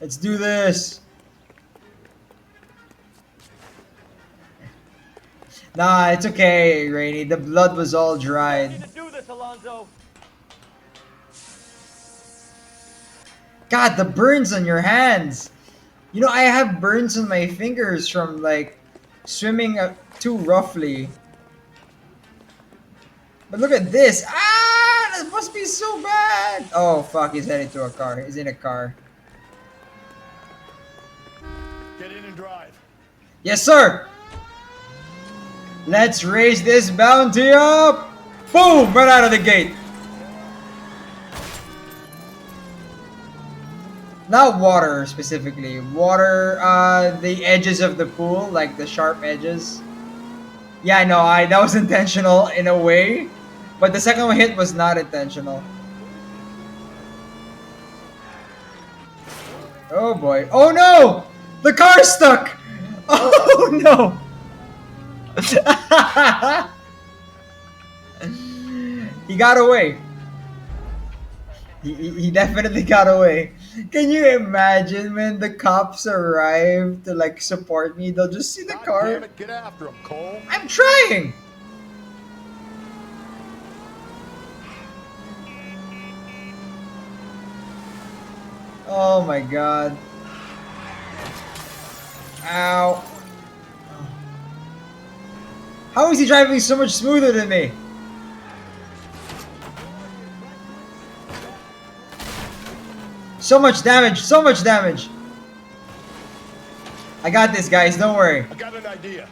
let's do this. Nah, it's okay, Rainy. The blood was all dried. Do this, Alonzo. God, the burns on your hands. You know, I have burns on my fingers from like swimming too roughly. But look at this. Ah, that must be so bad. Oh, fuck, he's headed to a car. He's in a car. Get in and drive. Yes, sir. Let's raise this bounty up. Boom, right out of the gate. Not water specifically. Water, the edges of the pool, like the sharp edges. Yeah, I know. That was intentional in a way, but the second hit was not intentional. Oh boy! Oh no! The car's stuck! Oh no! He got away. He definitely got away. Can you imagine when the cops arrive to like support me? They'll just see the car. Damn it, get after him, Cole. I'm trying. Oh my god. Ow. How is he driving so much smoother than me? So much damage, so much damage. I got this, guys, don't worry. I got an idea.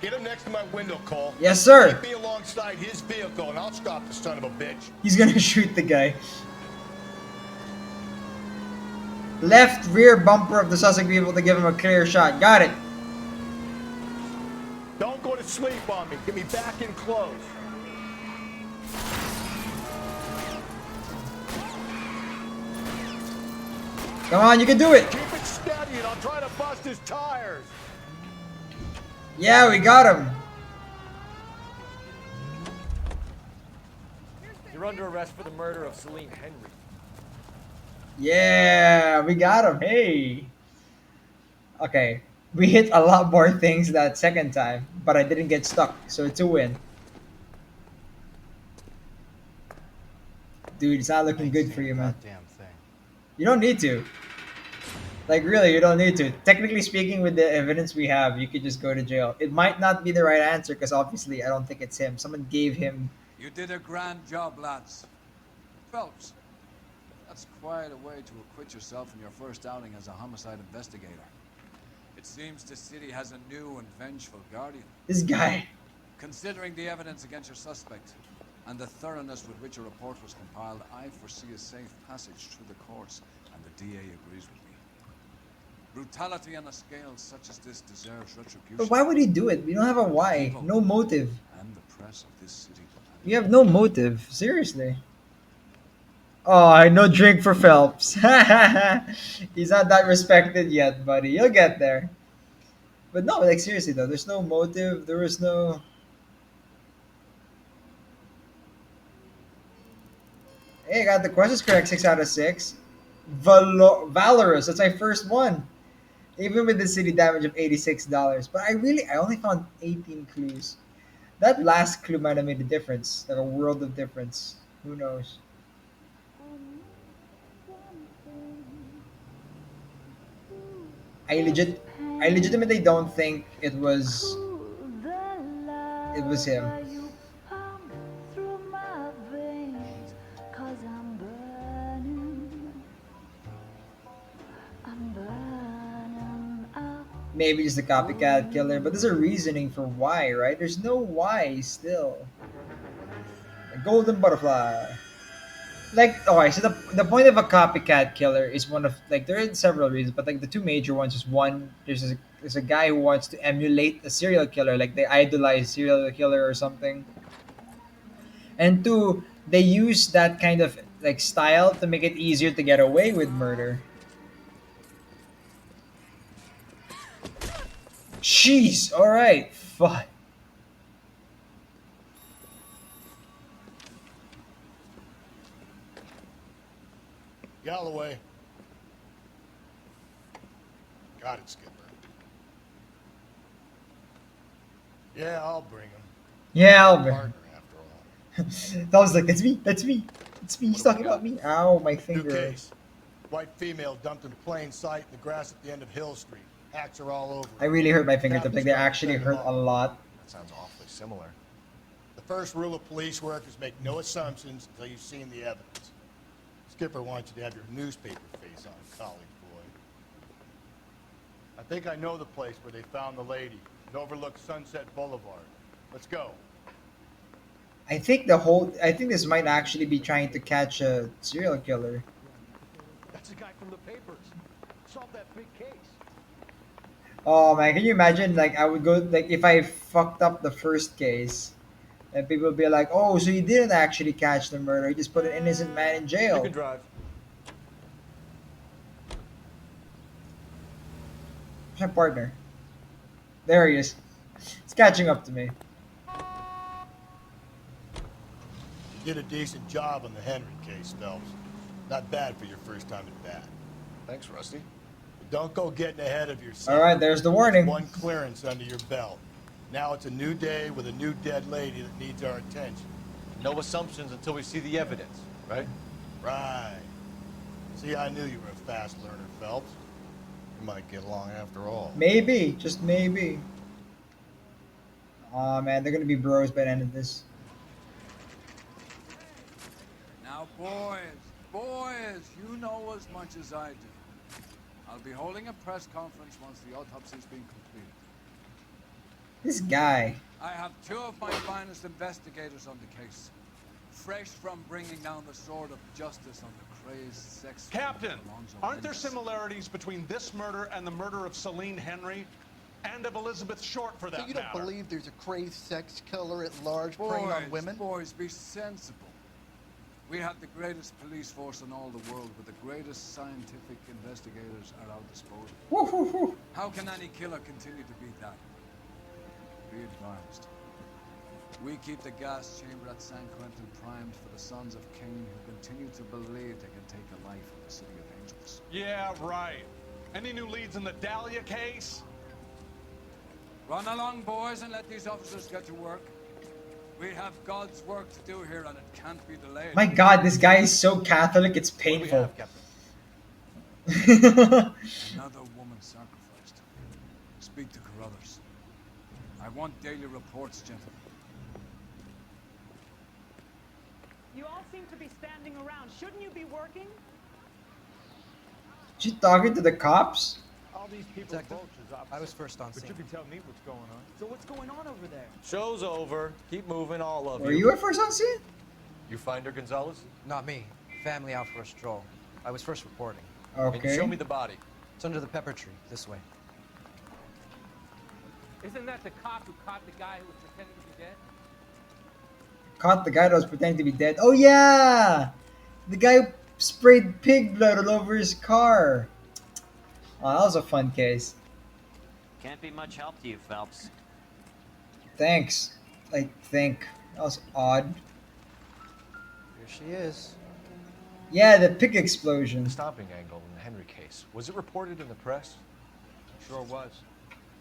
Get him next to my window, Cole. Yes, sir. Keep me alongside his vehicle, and I'll stop the son of a bitch. He's gonna shoot the guy. Left rear bumper of the suspect vehicle to give him a clear shot. Got it. Don't go to sleep on me. Get me back in close. Come on, you can do it. Keep it steady, and I'll try to bust his tires. Yeah, we got him. You're under arrest for the murder of Celine Henry. Yeah, we got him. Hey. Okay, we hit a lot more things that second time, but I didn't get stuck, so it's a win. Dude, it's not looking good for you, man. Goddamn thing. You don't need to. Like, really, you don't need to. Technically speaking, with the evidence we have, you could just go to jail. It might not be the right answer, because obviously I don't think it's him. Someone gave him... You did a grand job, lads. Phelps, that's quite a way to acquit yourself in your first outing as a homicide investigator. It seems the city has a new and vengeful guardian. This guy. Considering the evidence against your suspect and the thoroughness with which your report was compiled, I foresee a safe passage through the courts, and the DA agrees with me. Brutality on a scale such as this deserves retribution. But why would he do it? We don't have a why. No motive. And the press of this city. We have no motive. Seriously. Oh, no drink for Phelps. He's not that respected yet, buddy. You'll get there. But no, like seriously though, there's no motive. There was no... Hey, I got the questions correct. 6 out of 6. Valorous. That's my first one. Even with the city damage of $86. But I only found 18 clues. That last clue might have made a difference. Like a world of difference. Who knows? I legitimately don't think it was him. maybe just a copycat killer, but there's a reasoning for why, right? There's no why still. A golden butterfly. Like, okay, so the point of a copycat killer is one of like there are several reasons, but like the two major ones is one, there's a guy who wants to emulate a serial killer, like they idolize serial killer or something, and two, they use that kind of like style to make it easier to get away with murder. Jeez, all right, fuck. Galloway. Got it, Skipper. Yeah, I'll bring him. Yeah, Albert. Partner, after all. That was like, that's me, that's me, it's me. He's talking about me. Ow, my New finger. case. White female dumped in plain sight in the grass at the end of Hill Street. Hacks are all over. I really hurt my fingertip. Like they actually hurt a lot. That sounds awfully similar. The first rule of police work is make no assumptions until you've seen the evidence. Skipper wants you to have your newspaper face on, college boy. I think I know the place where they found the lady. It overlooks Sunset Boulevard. Let's go. I think this might actually be trying to catch a serial killer. That's the guy from the papers. Solved that big case. Oh man, can you imagine? Like I would go like if I fucked up the first case, and people would be like, "Oh, so you didn't actually catch the murder? You just put an innocent man in You jail." can drive. Where's my partner? There he is. It's catching up to me. You did a decent job on the Henry case, Phelps. Not bad for your first time at bat. Thanks, Rusty. But don't go getting ahead of yourself. All right, there's the warning. One clearance under your belt. Now it's a new day with a new dead lady that needs our attention. No assumptions until we see the evidence, right? Right. See, I knew you were a fast learner, Phelps. We might get along after all. Maybe, just maybe. Oh man, they're gonna be bros by the end of this. Now, boys, you know as much as I do. I'll be holding a press conference once the autopsy's been completed. This guy. I have two of my finest investigators on the case, fresh from bringing down the sword of justice on the crazed sex. Captain, Alonzo aren't there Mendes. similarities between this murder and the murder of Celine Henry? And of Elizabeth Short, for that So you don't matter? believe there's a crazed sex killer at large preying on women? Boys, be sensible. We have the greatest police force in all the world, with the greatest scientific investigators at our disposal. How can any killer continue to beat that? Be advised. We keep the gas chamber at San Quentin primed for the sons of Cain who continue to believe they can take a life in the City of Angels. Yeah, right. Any new leads in the Dahlia case? Run along, boys, and let these officers get to work. We have God's work to do here, and it can't be delayed. My God, this guy is so Catholic, it's painful. Another woman sacrificed. Speak to Carruthers. I want daily reports, gentlemen. You all seem to be standing around. Shouldn't you be working? She talking to the cops? All these people are vultures, officer. I was first on But scene. you can tell me what's going on. So what's going on over there? Show's over. Keep moving, all of you. Were you at first on scene? You find her, Gonzalez? Not me. Family out for a stroll. I was first reporting. Okay. And show me the body. It's under the pepper tree. This way. Isn't that the cop who caught the guy who was pretending to be dead? Caught the guy that was pretending to be dead. Oh yeah! The guy who sprayed pig blood all over his car. Oh, that was a fun case. Can't be much help to you, Phelps. Thanks. I think. That was odd. Here she is. Yeah, the pig explosion. The stopping angle in the Henry case. Was it reported in the press? Sure was.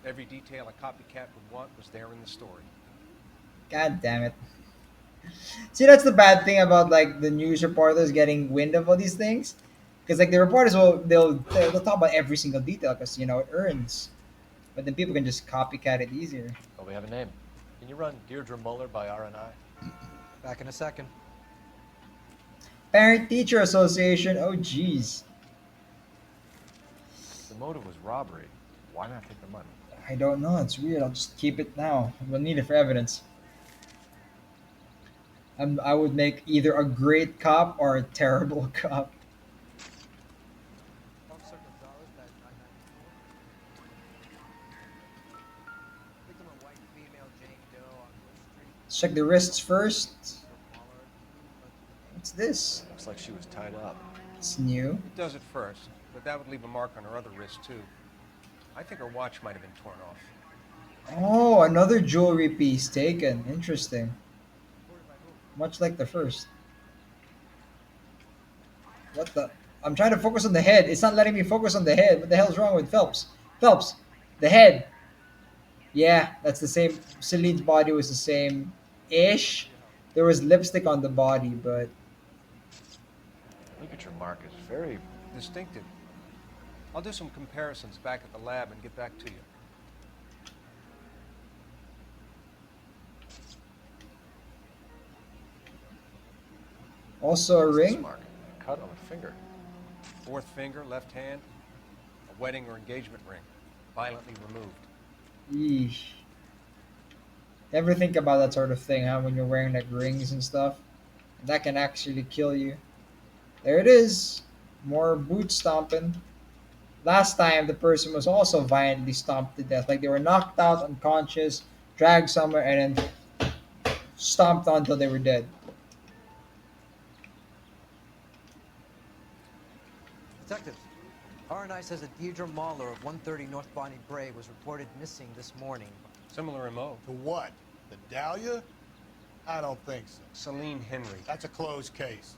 Every detail a copycat would want was there in the story. God damn it. See, that's the bad thing about like the news reporters getting wind of all these things, because like the reporters they'll talk about every single detail because you know it earns, but then people can just copycat it easier. Oh, we have a name. Can you run Deirdre Muller by R&I? Back in a second. Parent Teacher Association. Oh jeez. The motive was robbery. Why not take the money? I don't know. It's weird. I'll just keep it now. We'll need it for evidence. I would make either a great cop or a terrible cop. Officer Gonzalez, badge 994. Victim a white female Jane Doe on Bush Street. Let's check the wrists first. What's this? Looks like she was tied up. It's new. It does at first, but that would leave a mark on her other wrist, too. I think her watch might have been torn off. Oh, another jewelry piece taken. Interesting. Much like the first. What the? I'm trying to focus on the head. It's not letting me focus on the head. What the hell's wrong with Phelps? Phelps, the head. Yeah, that's the same. Celine's body was the same ish. There was lipstick on the body, but Look at your mark. It's very Distinctive. I'll do some comparisons back at the lab and get back to you. also a This ring. mark. Cut on a finger. Fourth finger, left hand, a wedding or engagement ring, violently removed. Yeesh. Ever think about that sort of thing, huh? When you're wearing like rings and stuff, that can actually kill you. There it is. More boot stomping. Last time the person was also violently stomped to death, like they were knocked out unconscious, dragged somewhere, and then stomped on until they were dead. Detectives, RNI says that Deirdre Mahler of 130 North Bonnie Bray was reported missing this morning. Similar MO. To what? The Dahlia? I don't think so. Celine Henry. That's a closed case.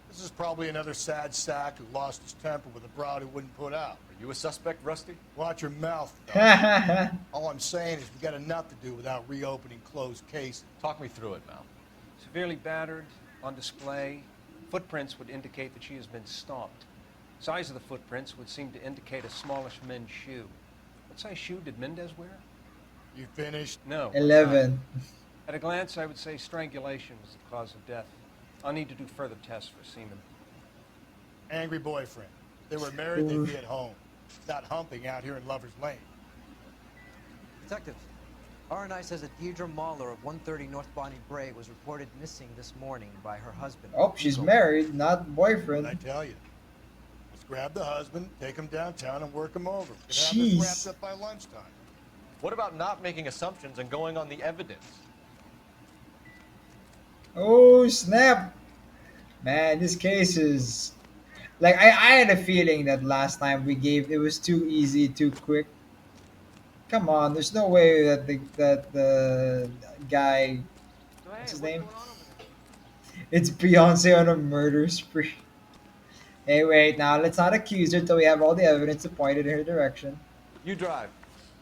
This is probably another sad sack who lost his temper with a broad who wouldn't put out. Are you a suspect, Rusty? Watch your mouth, dog. All I'm saying is we got enough to do without reopening closed cases. Talk me through it, Mal. Severely battered, on display. Footprints would indicate that she has been stomped. Size of the footprints would seem to indicate a smallish men's shoe. What size shoe did Mendez wear? You finished? No. 11. At a glance, I would say strangulation was the cause of death. I'll need to do further tests for semen. Angry boyfriend. If they were married, they'd be at home. Not humping out here in Lover's Lane. Detectives, RNI says that Deirdre Mahler of 130 North Bonnie Bray was reported missing this morning by her husband. Oh, she's married, not boyfriend. I tell you. Let's grab the husband, take him downtown, and work him over. We can have Jeez. this wrapped up by lunchtime. What about not making assumptions and going on the evidence? Oh snap! Man, this case is like I had a feeling that last time we gave it was too easy, too quick. Come on, there's no way that the guy, what's his name? It's Beyonce on a murder spree. Hey, wait, now let's not accuse her till we have all the evidence to point it in her direction. You drive.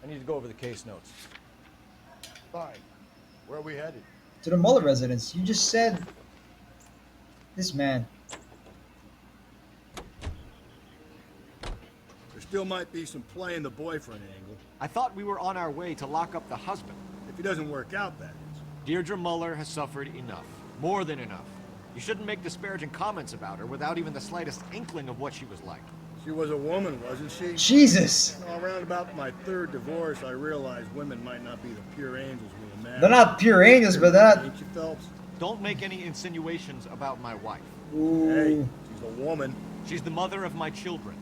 I need to go over the case notes. Fine. Where are we headed? To the Muller residence. You just said this man. There still might be some playing the boyfriend angle. I thought we were on our way to lock up the husband. If he doesn't work out, that is. Deirdre Muller has suffered enough. More than enough. You shouldn't make disparaging comments about her without even the slightest inkling of what she was like. She was a woman, wasn't she? Jesus! Well, around about my third divorce, I realized women might not be the pure angels we imagine. They're not pure angels, but they're not. Ain't you, Phelps? Don't make any insinuations about my wife. Ooh. Hey, she's a woman. She's the mother of my children.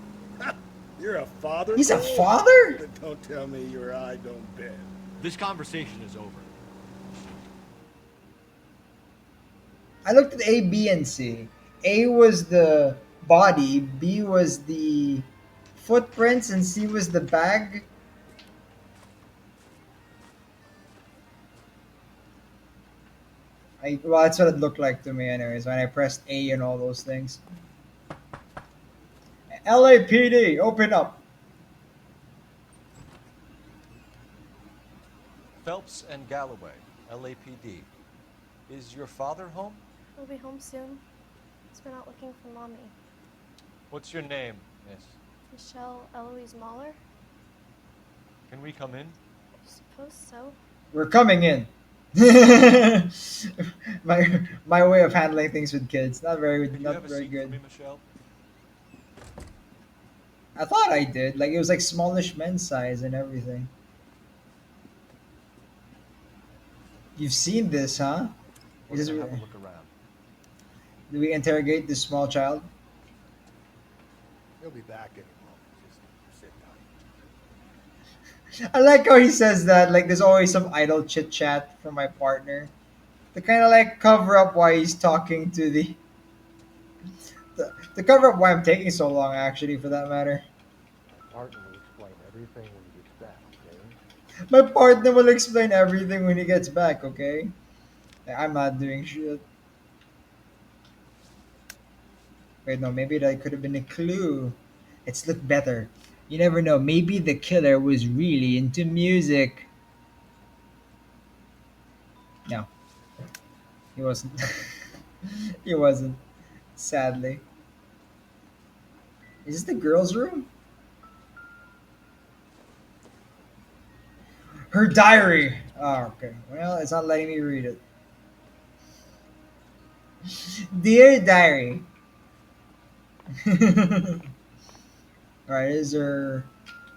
You're a father? He's a father? Don't tell me your eye don't bend. This conversation is over. I looked at A, B, and C. A was the body, B was the footprints, and C was the bag. Well, that's what it looked like to me anyways when I pressed A and all those things. LAPD, open up. Phelps and Galloway, LAPD. Is your father home? He'll be home soon. He's been out looking for Mommy. What's your name, miss? Michelle Eloise Mahler? Can we come in? I suppose so. We're coming in. my way of handling things with kids, not very Can you not have a very seat good. for me, Michelle? I thought I did. Like it was like smallish men's size and everything. You've seen this, huh? We're Is gonna this, have a look around. do we interrogate this small child? He'll be back in a moment. Just sit tight. I like how he says that. Like there's always some idle chit chat from my partner to kind of like cover up why he's talking to to cover up why I'm taking so long. Actually, for that matter, Martin will explain everything when he gets back, okay? my partner will explain everything when he gets back. Okay, I'm not doing shit. Wait, no, maybe that could have been a clue. Let's look better. You never know. Maybe the killer was really into music. No, he wasn't. He wasn't. Sadly. Is this the girls' room? Her diary. Oh, okay. Well, it's not letting me read it. Dear diary. Alright, is there.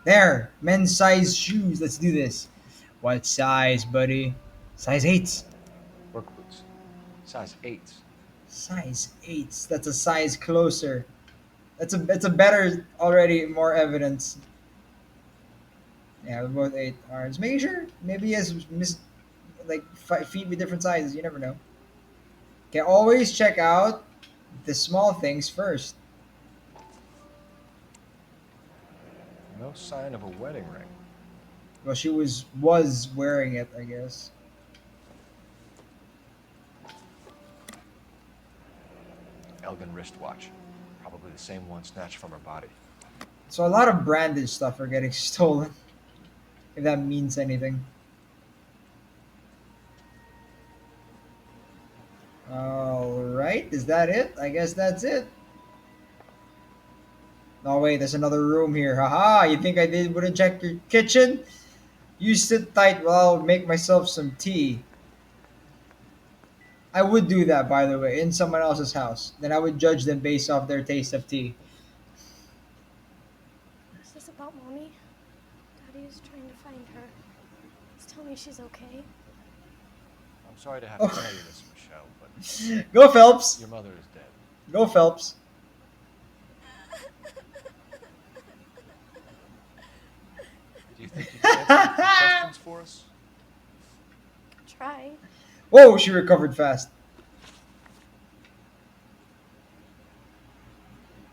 There! Men's size shoes. Let's do this. What size, buddy? Size 8. Work boots. Size 8s. Size 8. That's a size closer. That's a better already more evidence. Yeah, we're both 8. Alright, just making sure. Maybe he has like feet with different sizes. You never know. Can always check out the small things first. No sign of a wedding ring. Well, she was wearing it, I guess. Elgin wristwatch. Probably the same one snatched from her body. So a lot of branded stuff are getting stolen. If that means anything. All right, is that it? I guess that's it. No, wait, there's another room here. Haha, you think wouldn't check your kitchen? You sit tight while I'll make myself some tea. I would do that, by the way, in someone else's house. Then I would judge them based off their taste of tea. Is this about Mommy? Daddy is trying to find her. Just tell me she's okay. I'm sorry to have to tell you this, Michelle, but Go, Phelps. your mother is dead. Go, Phelps. Do you think you can answer some questions for us? Try. Whoa, she recovered fast.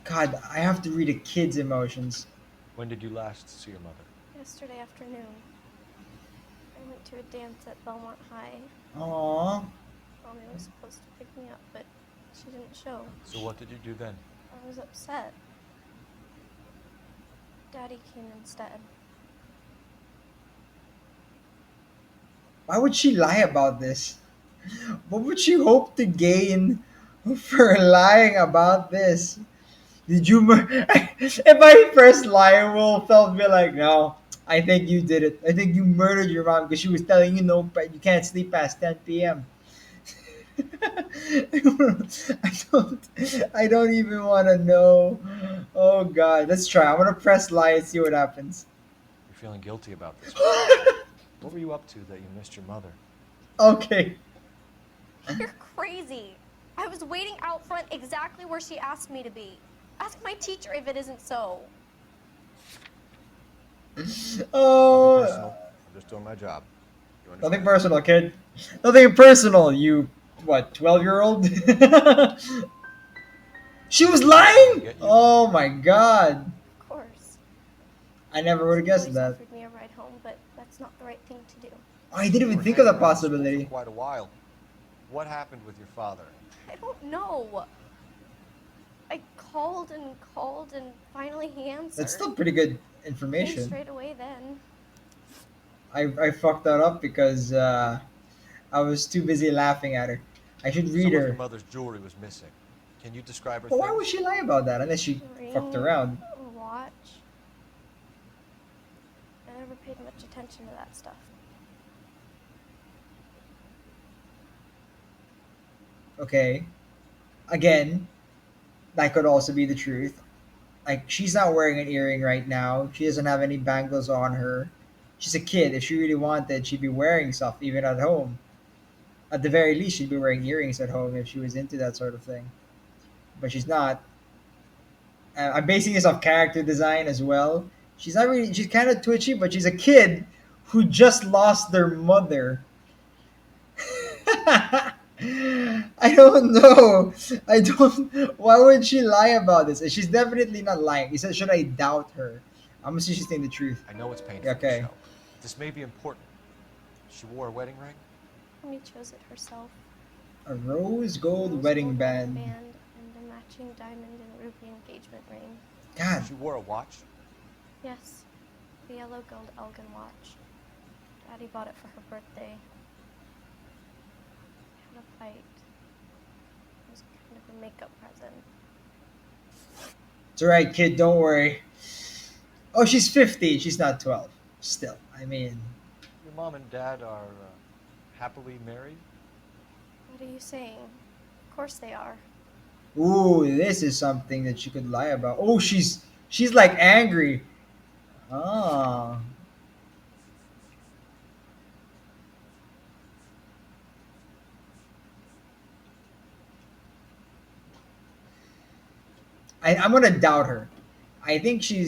God, I have to read a kid's emotions. When did you last see your mother? Yesterday afternoon. I went to a dance at Belmont High. Aww. Mommy was supposed to pick me up, but she didn't show. So what did you do then? I was upset. Daddy came instead. Why would she lie about this? What would she hope to gain for lying about this? Did you? If I first lie, will Phelps be like, no, I think you did it. I think you murdered your mom because she was telling you no, but you can't sleep past 10 p.m. I don't even want to know. Oh God, let's try. I'm gonna press lie and see what happens. You're feeling guilty about this. What were you up to that you missed your mother? Okay. You're crazy. I was waiting out front exactly where she asked me to be. Ask my teacher if it isn't so. Oh. Nothing personal. I'm just doing my job. Nothing personal, kid. Nothing personal, you, what, 12-year-old? She was lying? Oh my God. Of course. I never would have guessed that. Offered me a ride home, but that's not the right thing to do. Oh, I didn't even think of that possibility. For quite a while. What happened with your father? I don't know. I called and finally he answered. That's still pretty good Came information. straight away then. I fucked that up because I was too busy laughing at her. I should read Some of her. your mother's jewelry was missing. Can you describe her But why things? would she lie about that unless she fucked around? A watch. I never paid much attention to that stuff. Okay. Again, that could also be the truth. Like she's not wearing an earring right now. She doesn't have any bangles on her. She's a kid. If she really wanted, she'd be wearing stuff even at home. At the very least, she'd be wearing earrings at home if she was into that sort of thing. But she's not. I'm basing this off character design as well. She's not really. She's kind of twitchy, but she's a kid who just lost their mother. I don't know. I don't. Why would she lie about this? And she's definitely not lying. He said, "Should I doubt her?" I'm assuming she's saying the truth. I know it's painful, Okay. Michelle. This may be important. She wore a wedding ring? Mommy chose it herself. A rose gold wedding band. And a matching diamond and ruby engagement ring. God. She wore a watch? Yes, the yellow gold Elgin watch. Daddy bought it for her birthday. We had a fight. It was kind of a makeup present. It's alright, kid. Don't worry. Oh, she's 50. She's not 12. Still, I mean, Your mom and dad are happily married? What are you saying? Of course they are. ooh, this is something that she could lie about. Oh, she's like angry. Oh. I'm gonna doubt her. I think she.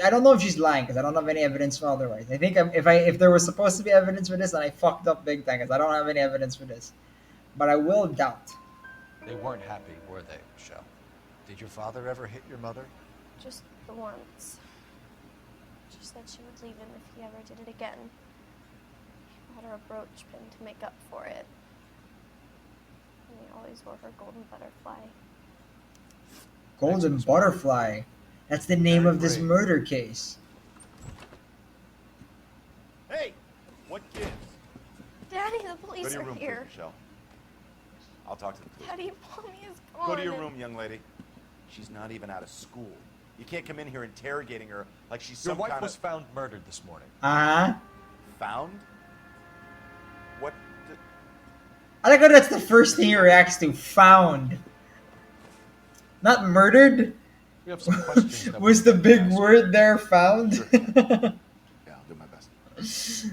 I don't know if she's lying because I don't have any evidence for otherwise. I think if there was supposed to be evidence for this, then I fucked up big time because I don't have any evidence for this. But I will doubt. They weren't happy, were they, Michelle? Did your father ever hit your mother? Just the once. She said she would leave him if he ever did it again. He bought her a brooch pin to make up for it. And he always wore her golden butterfly. Golden butterfly. That's the name of this murder case. Hey, what gives? Daddy, the police Go to your are room, here. please, Michelle. I'll talk to the police. Daddy, Mommy is gone. Go to your room, young lady. She's not even out of school. You can't come in here interrogating her like she's Your some wife kind was of... found murdered this morning. Uh huh. Found? What? I like how that's the first thing he reacts to. Found. Not murdered. We have some questions. That Was the big word there found? Yeah, I'll do my best.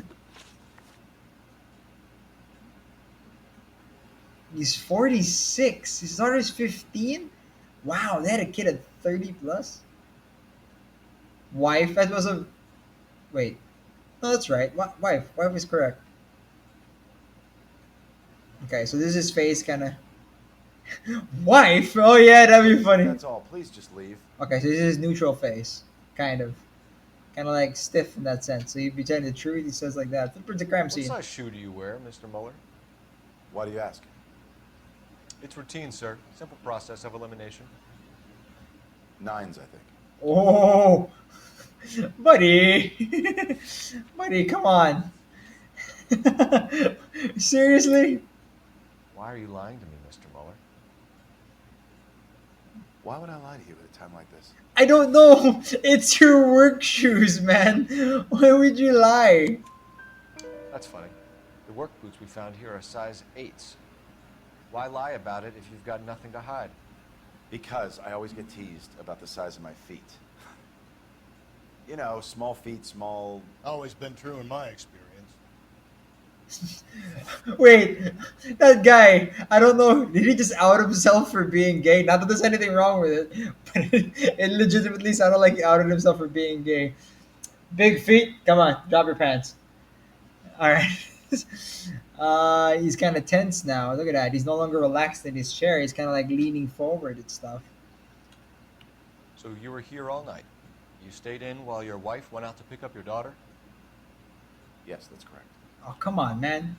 He's 46. His daughter's 15? Wow, they had a kid at 30 plus? Wife, that was a... Wait. No, that's right. Wife. Wife is correct. Okay, so this is his face, kind of... Wife? Oh yeah, that'd be funny. That's all. Please just leave. Okay, so this is his neutral face. Kind of like stiff in that sense. So he'd be telling the truth, he says like that. Flip the crime What scene. size shoe do you wear, Mr. Mueller? Why do you ask? It's routine, sir. Simple process of elimination. 9s, I think. Oh, buddy. Buddy, come on. Seriously? Why are you lying to me, Mr. Mueller? Why would I lie to you at a time like this? I don't know. It's your work shoes, man. Why would you lie? That's funny. The work boots we found here are size 8s. Why lie about it if you've got nothing to hide? Because I always get teased about the size of my feet. You know, small feet, small... Always been true in my experience. Wait, that guy, I don't know, did he just out himself for being gay? Not that there's anything wrong with it, but it legitimately sounded like he outed himself for being gay. Big feet, come on, drop your pants. Alright. He's kind of tense now. Look at that. He's no longer relaxed in his chair. He's kind of like leaning forward and stuff. So you were here all night. You stayed in while your wife went out to pick up your daughter? Yes, that's correct. Oh, come on, man.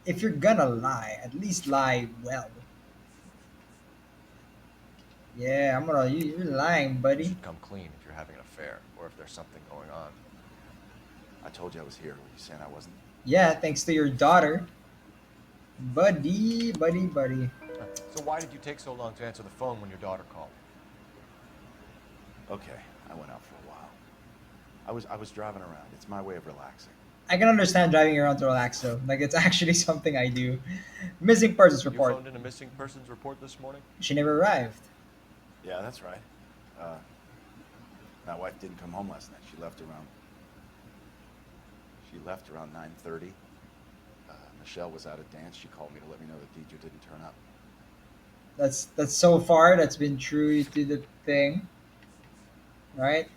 If you're gonna lie, at least lie well. Yeah, you're lying, You buddy. should come clean if you're having an affair or if there's something going on. I told you I was here. Were you saying I wasn't? Yeah, thanks to your daughter. Buddy. So why did you take so long to answer the phone when your daughter called? Okay, I went out for a while. I was driving around. It's my way of relaxing. I can understand driving around to relax though. Like it's actually something I do. Missing persons You report. phoned in a missing persons report this morning? She never arrived. Yeah, that's right. My wife didn't come home last night. She left around 9:30. Michelle was out of dance. She called me to let me know that Deidre didn't turn up. That's so far that's been true to the thing, right?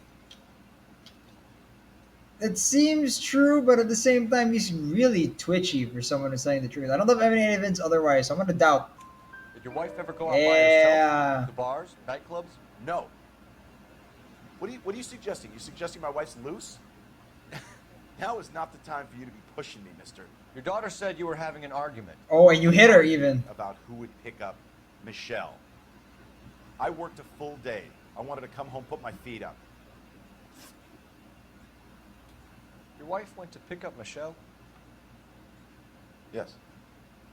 It seems true, but at the same time, he's really twitchy for someone who's saying the truth. I don't have any evidence otherwise, so I'm gonna doubt. Did your wife ever go out by Yeah. herself? To bars, nightclubs? No. What are you suggesting? You suggesting my wife's loose? Now is not the time for you to be pushing me, mister. Your daughter said you were having an argument. Oh, and you hit her even. About who would pick up Michelle. I worked a full day. I wanted to come home, put my feet up. Your wife went to pick up Michelle? Yes,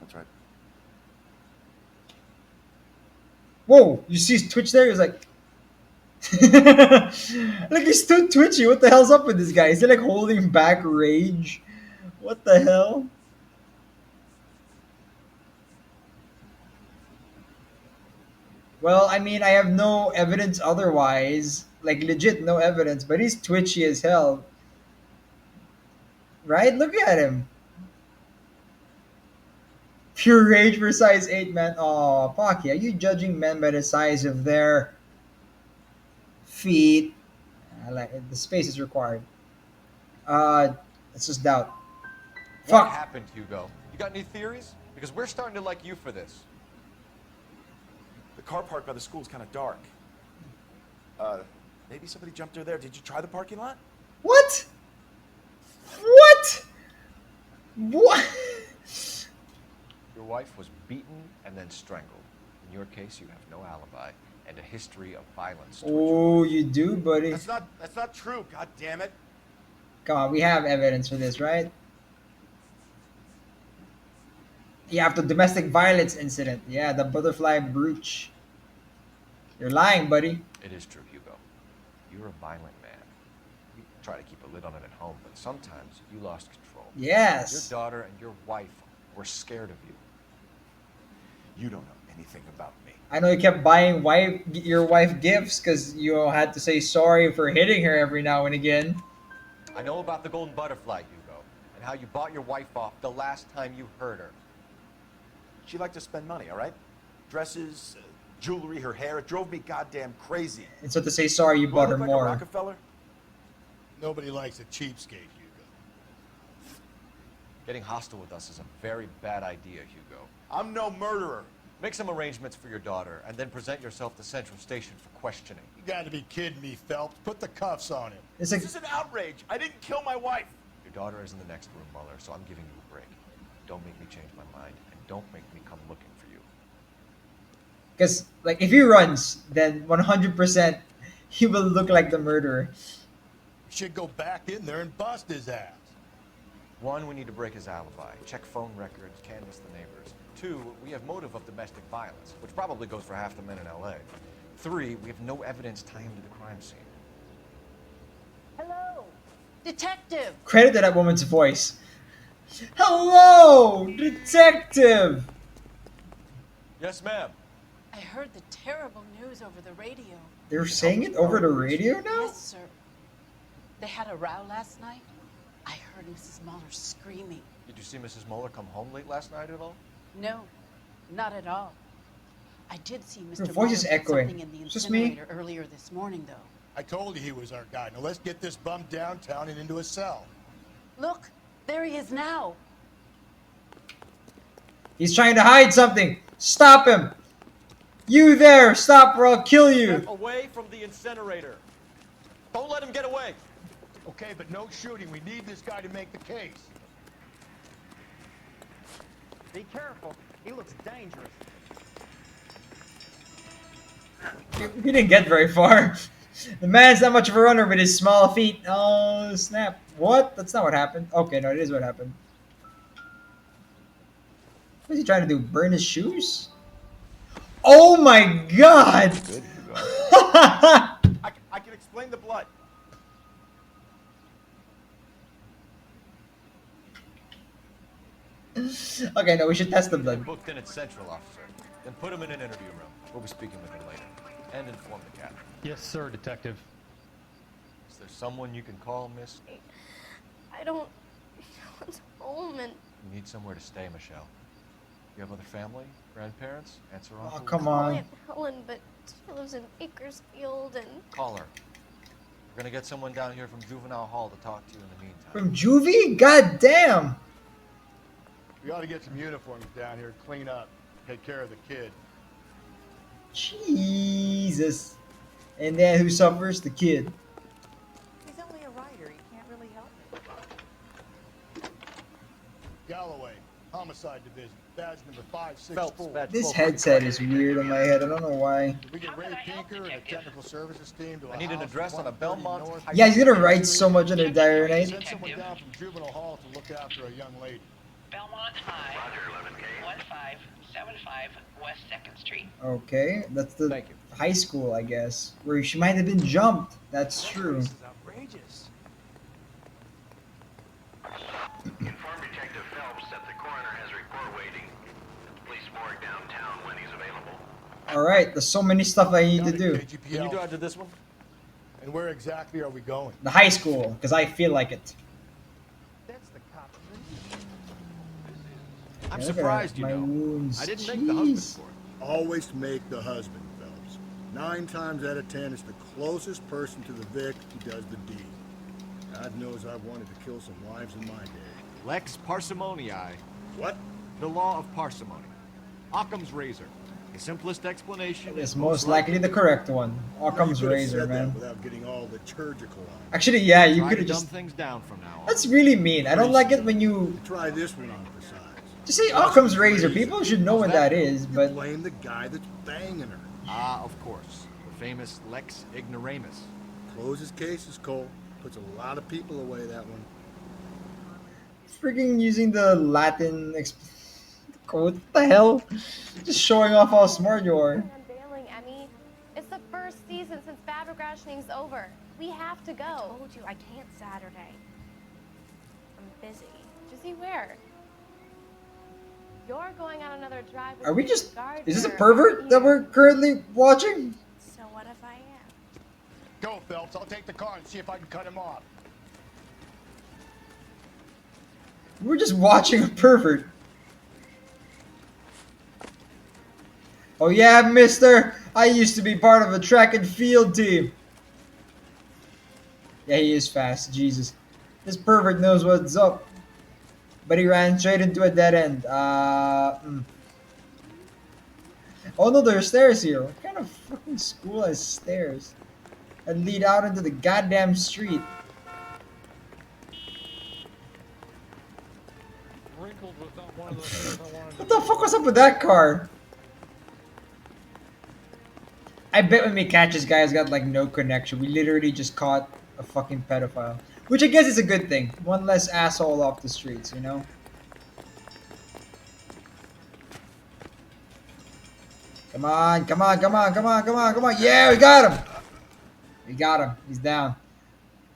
that's right. Whoa! You see his twitch there? He was like, like he's still twitchy. What the hell's up with this guy? Is he like holding back rage? What the hell? Well, I mean, I have no evidence otherwise. Like, legit no evidence, but he's twitchy as hell. Right? Look at him. Pure rage for size 8, man. Oh, Pocky, are you judging men by the size of their feet? Like, the space is required. Let's just doubt. What Fuck. happened, Hugo? You got any theories? Because we're starting to like you for this. The car park by the school is kind of dark. Maybe somebody jumped her there. Did you try the parking lot? What? What? What? Your wife was beaten and then strangled. In your case, you have no alibi and a history of violence. Oh, you do, buddy. That's not true. God damn it. Come on, we have evidence for this, right? Yeah, after domestic violence incident. Yeah, the butterfly brooch. You're lying, buddy. It is true, Hugo. You're a violent man. You try to keep a lid on it at home, but sometimes you lost control. Yes. Your daughter and your wife were scared of you. You don't know anything about me. I know you kept buying your wife gifts because you had to say sorry for hitting her every now and again. I know about the golden butterfly, Hugo, and how you bought your wife off the last time you hurt her. She liked to spend money, all right? Dresses, jewelry, her hair. It drove me goddamn crazy. And so to say sorry, you Do I bought her look like a more. Rockefeller? Nobody likes a cheapskate, Hugo. Getting hostile with us is a very bad idea, Hugo. I'm no murderer. Make some arrangements for your daughter, and then present yourself to Central Station for questioning. You gotta be kidding me, Phelps. Put the cuffs on him. It's like, This is an outrage. I didn't kill my wife. Your daughter is in the next room, Muller, so I'm giving you a break. Don't make me change my mind, and don't make me come looking for you. because like if he runs, then 100% he will look like the murderer. You should go back in there and bust his ass. One, we need to break his alibi, check phone records, canvass the neighbors. Two, we have motive of domestic violence, which probably goes for half the men in L.A. Three, we have no evidence tying him to the crime scene. Hello, detective. Credit to that woman's voice. Hello, detective. Yes, ma'am. I heard the terrible news over the radio. They're saying it over the radio now? Yes, sir. They had a row last night. I heard Mrs. Muller screaming. Did you see Mrs. Muller come home late last night at all? No, not at all. I did see Mr. Your voice Muller is put echoing. something in the Is this me? incinerator earlier this morning, though. I told you he was our guy. Now let's get this bum downtown and into a cell. Look, there he is now. He's trying to hide something. Stop him. You there, stop or I'll kill you. Step away from the incinerator. Don't let him get away. Okay, but no shooting. We need this guy to make the case. Be careful. He looks dangerous. He didn't get very far. The man's not much of a runner with his small feet. Oh, snap. What? That's not what happened. Okay, no, it is what happened. What is he trying to do? Burn his shoes? Oh my god! Good, Hugo. I can explain the blood. Okay, no, we should test the blood. Booked in at Central, officer. Then put him in an interview room. We'll be speaking with him later. And inform the captain. Yes, sir, detective. Is there someone you can call, miss? I don't... No one's home, and... You need somewhere to stay, Michelle. You have other family? Grandparents? Aunts or uncles? Oh, come Call on. Aunt Helen, but she lives in Bakersfield, and... Call her. We're gonna get someone down here from Juvenile Hall to talk to you in the meantime. From Juvie? God damn! We ought to get some uniforms down here, clean up, take care of the kid. Jesus. And then who suffers? The kid. He's only a writer. He can't really help it. Galloway, Homicide Division, badge number 564. Phelps, badge This 12. headset is weird on my head. I don't know why. Did we get Ray Pinker and the technical services team to I need an address on a Belmont High Yeah, he's gonna write so much in their diary night. Send someone down from Juvenile Hall to look after a young lady. Belmont High. Roger, 11K. 1575 West 2nd Street. Okay, that's the Thank you. high school, I guess, where she might have been jumped. That's true. This is outrageous. Inform Detective Phelps that the coroner has a report waiting at the police morgue downtown when he's available. All right, there's so many stuff I need to do. Can you drive to this one? And where exactly are we going? The high school, because I feel like it. That's the cop. I'm Yeah, look at surprised, you my know. wounds. I didn't make the husband Jeez. for it. Always make the husband, Phelps. 9 times out of 10, it's the closest person to the Vic who does the deed. God knows I've wanted to kill some wives in my day. Lex parsimoniae. What? The law of parsimony. Occam's razor. The simplest explanation It's most likely the correct one. Occam's You could've razor, said that man. without getting all liturgical on it. Actually, yeah, you Try could to have dumb just. things down from now on. That's really mean. I don't like it when you Try this one on for size. just say Occam's razor. People should know what that is, You but blame the guy that's banging her. Ah, of course. The famous Lex ignoramus. Closes cases, Cole. Puts a lot of people away, that one. freaking using the Latin quote. What the hell? Just showing off how smart you are. Unveiling, Emmy. It's the first season since fabric rationing's over. We have to go. I told you I can't Saturday. I'm busy. Busy where? You're going on another drive with Are we Mrs. just? Gardner, Is this a aren't pervert you? that we're currently watching? So what if I am? Go, Phelps. I'll take the car and see if I can cut him off. We're just watching a pervert. Oh yeah, mister. I used to be part of a track and field team. Yeah, he is fast. Jesus. This pervert knows what's up. But he ran straight into a dead end. Oh no, there are stairs here. What kind of fucking school has stairs? And lead out into the goddamn street. What the fuck was up with that car? I bet when we catch this guy, has got like no connection. We literally just caught a fucking pedophile. Which I guess is a good thing. One less asshole off the streets, you know? Come on, come on, come on, come on, come on, come on. Yeah, we got him. We got him. He's down.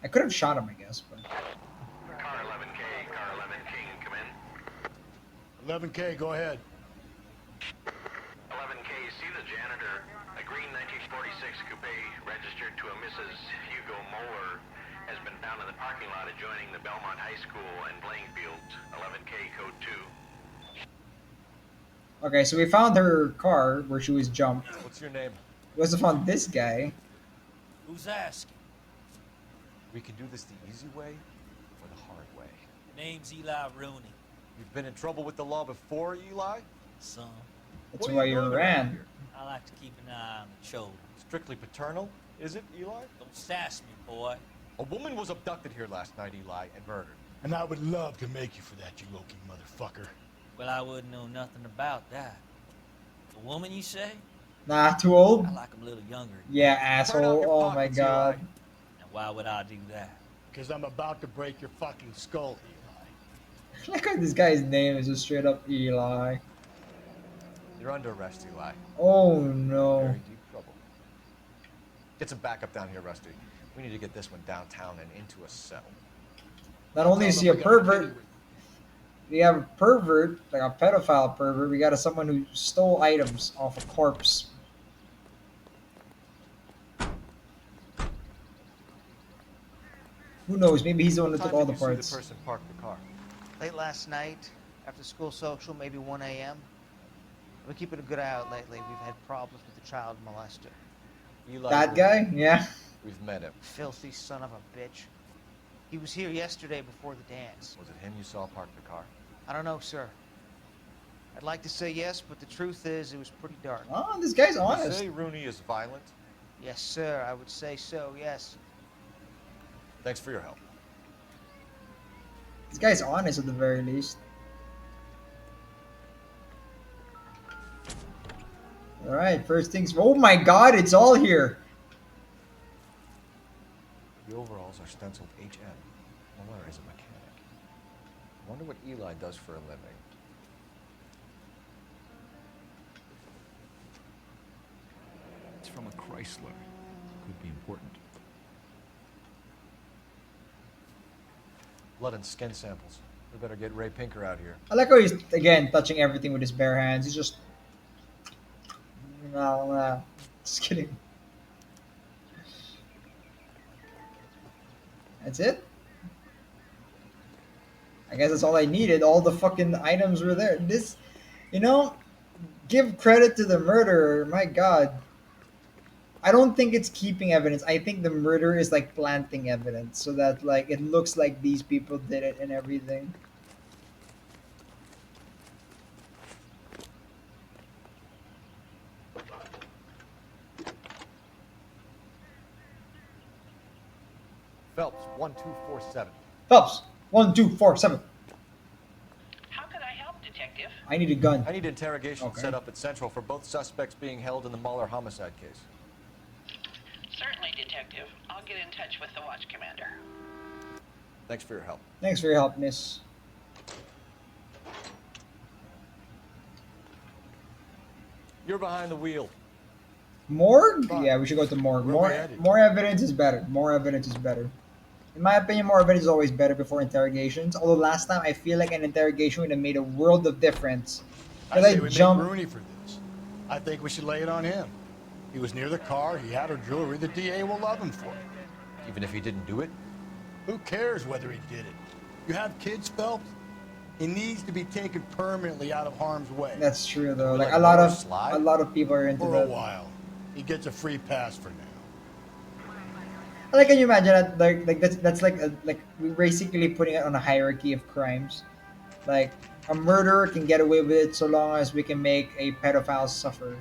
I could have shot him, I guess, but. Car 11K, car 11K, come in. 11K, go ahead. 11K, see the janitor. A green 1946 coupe registered to a Mrs. Hugo Moeller has been found in the parking lot adjoining the Belmont High School and playing field. 11K, code 2. Okay, so we found her car where she was jumped. What's your name? We also found this guy. Who's asking? We can do this the easy way or the hard way. Name's Eli Rooney. You've been in trouble with the law before, Eli? Son, That's What are why you you doing around ran. here? I like to keep an eye on the children. Strictly paternal, is it, Eli? Don't sass me, boy. A woman was abducted here last night, Eli, and murdered. And I would love to make you for that, you low-key motherfucker. Well, I wouldn't know nothing about that. A woman, you say? Nah, too old? I like 'em a little younger. Yeah, Turn out asshole. your Oh my pockets, god. Eli. Now, why would I do that? Because I'm about to break your fucking skull, Eli. Look at this guy's name is just straight up Eli. You're under arrest, Eli. Oh Very no. deep trouble. Get some backup down here, Rusty. We need to get this one downtown and into a cell. Not only is he a pervert, we have a pervert, like a pedophile pervert, we got someone who stole items off a corpse. Who knows? Maybe he's the one What that took time all did the you see parts. the person park the car? Late last night, after school social, maybe 1 a.m. I've been keeping a good eye out lately. We've had problems with the child molester. Eli That Rooney. guy? Yeah. We've met him. Filthy son of a bitch. He was here yesterday before the dance. Was it him you saw park the car? I don't know, sir. I'd like to say yes, but the truth is it was pretty dark. Oh, this guy's You honest. say Rooney is violent? Yes, sir. I would say so, yes. Thanks for your help. This guy's honest at the very least. Alright, first things. Oh my god, it's all here. The overalls are stenciled HM. Noire is a mechanic. I wonder what Eli does for a living. It's from a Chrysler. Could be important. Blood and skin samples. We better get Ray Pinker out here. I like how he's, again, touching everything with his bare hands. He's just... No, just kidding. That's it? I guess that's all I needed. All the fucking items were there. This, you know, give credit to the murderer. My god. I don't think it's keeping evidence. I think the murderer is like planting evidence so that like it looks like these people did it and everything. Phelps, 1247. Phelps, 1247. How could I help, Detective? I need a gun. I need interrogation Okay. set up at Central for both suspects being held in the Mahler homicide case. Certainly, Detective. I'll get in touch with the watch commander. Thanks for your help. Thanks for your help, miss. You're behind the wheel. Morgue? Yeah, we should go to morgue. Where we headed? More evidence is better. More evidence is better. In my opinion, more evidence is always better before interrogations. Although last time I feel like an interrogation would have made a world of difference. I Because say I we make jumped. Rooney for this. I think we should lay it on him. He was near the car. He had her jewelry. The DA will love him for it. Even if he didn't do it? Who cares whether he did it? You have kids, Phelps? He needs to be taken permanently out of harm's way. That's true though. Like Like a lot Noire of slide? a lot of people are into For a that. while. He gets a free pass for now. Like, can you imagine that? Like that's like we're basically putting it on a hierarchy of crimes. Like a murderer can get away with it so long as we can make a pedophile suffer.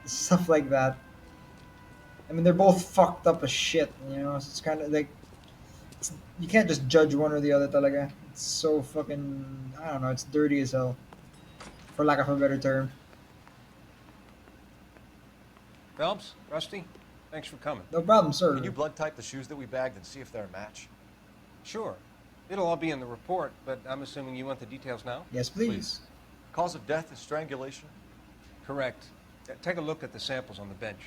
Stuff like that. I mean, they're both fucked up as shit, you know. So it's kind of like you can't just judge one or the other. Talaga. It's so fucking, I don't know. It's dirty as hell, for lack of a better term. Phelps, Rusty, thanks for coming. No problem, sir. Can you blood type the shoes that we bagged and see if they're a match? Sure. It'll all be in the report, but I'm assuming you want the details now? Yes, please. Cause of death is strangulation? Correct. Take a look at the samples on the bench.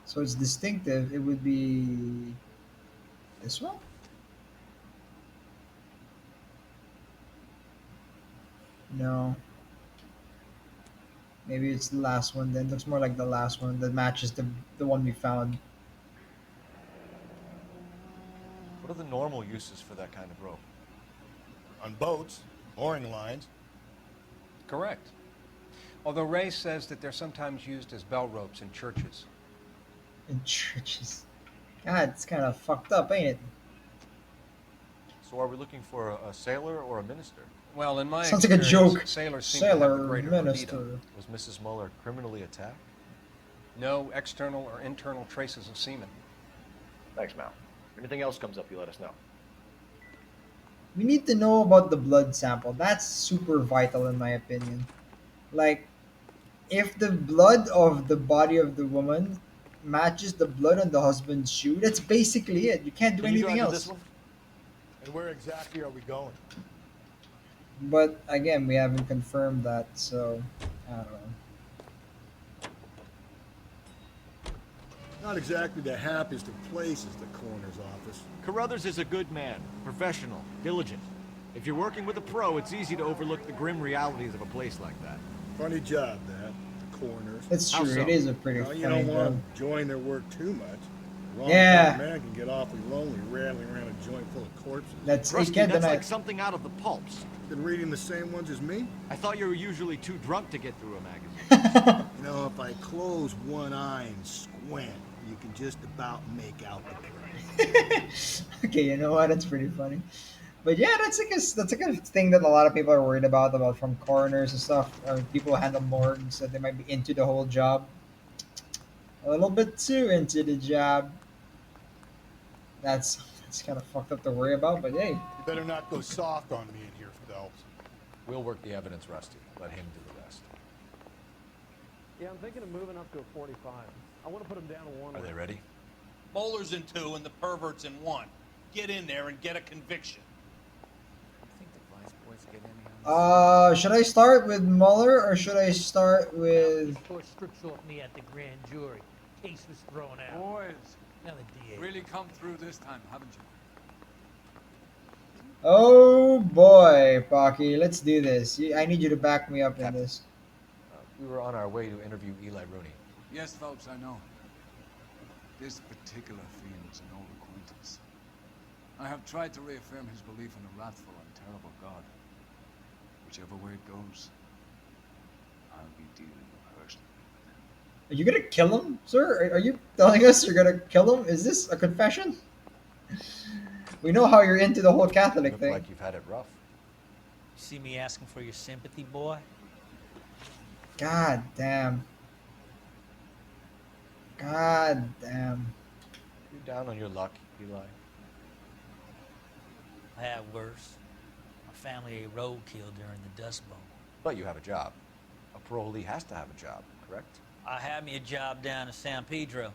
So it's distinctive. It would be this one. No. Maybe it's the last one then. Looks more like the last one that matches the one we found. What are the normal uses for that kind of rope? On boats, mooring lines. Correct. Although Ray says that they're sometimes used as bell ropes in churches. In churches. God, it's kind of fucked up, ain't it? So are we looking for a sailor or a minister? Well, in my Sounds like a experience, joke. sailors seem to have the Sailor, greater minister. libido. Was Mrs. Muller criminally attacked? No external or internal traces of semen. Thanks, Mal. Anything else comes up, you let us know. We need to know about the blood sample. That's super vital in my opinion. Like, if the blood of the body of the woman matches the blood on the husband's shoe, that's basically it. You can't do Can you anything drive to else. this one? And where exactly are we going? But again, we haven't confirmed that, so I don't know. Not exactly the happiest of places, the coroner's office. Carruthers is a good man, professional, diligent. If you're working with a pro, it's easy to overlook the grim realities of a place like that. Funny job, that. The coroners. It's How true. so? It is a pretty Well, you funny don't want job. to join their work too much. Wrong Yeah. man can get awfully lonely rattling around a joint full of corpses. That's you Rusty, can't that's deny. like something out of the pulps. Been reading the same ones as me? I thought you were usually too drunk to get through a magazine. You know, if I close one eye and squint, you can just about make out the print. Okay, you know what? That's pretty funny. But yeah, that's like a thing that a lot of people are worried about from coroners and stuff, or people who handle morgues that they might be into the whole job, a little bit too into the job. That's kind of fucked up to worry about. But hey, You better not go soft on me in here, Phelps. We'll work the evidence, Rusty. Let him do the rest. Yeah, I'm thinking of moving up to a 45. I want to put him down to one. Are they ready? Moeller's in 2 and the pervert's in 1. Get in there and get a conviction. should I start with Mueller or should I start with? Four strips off me at the grand jury. Case was thrown out. Boys, Now the DA. really come through this time, haven't you? Oh boy, Pocky, let's do this. I need you to back me up in Captain. this. We were on our way to interview Eli Rooney. Yes, Phelps, I know. This particular fiend is an old acquaintance. I have tried to reaffirm his belief in a wrathful and terrible God. Whichever way it goes, I'll be dealing personally with him. Are you gonna kill him, sir? Are you telling us you're gonna kill him? Is this a confession? We know how you're into the whole Catholic Look thing. like you've had it rough. See me asking for your sympathy, boy? God damn. God damn. You're down on your luck, Eli. I had worse. My family ate roadkill during the Dust Bowl. But you have a job. A parolee has to have a job, correct? I had me a job down in San Pedro.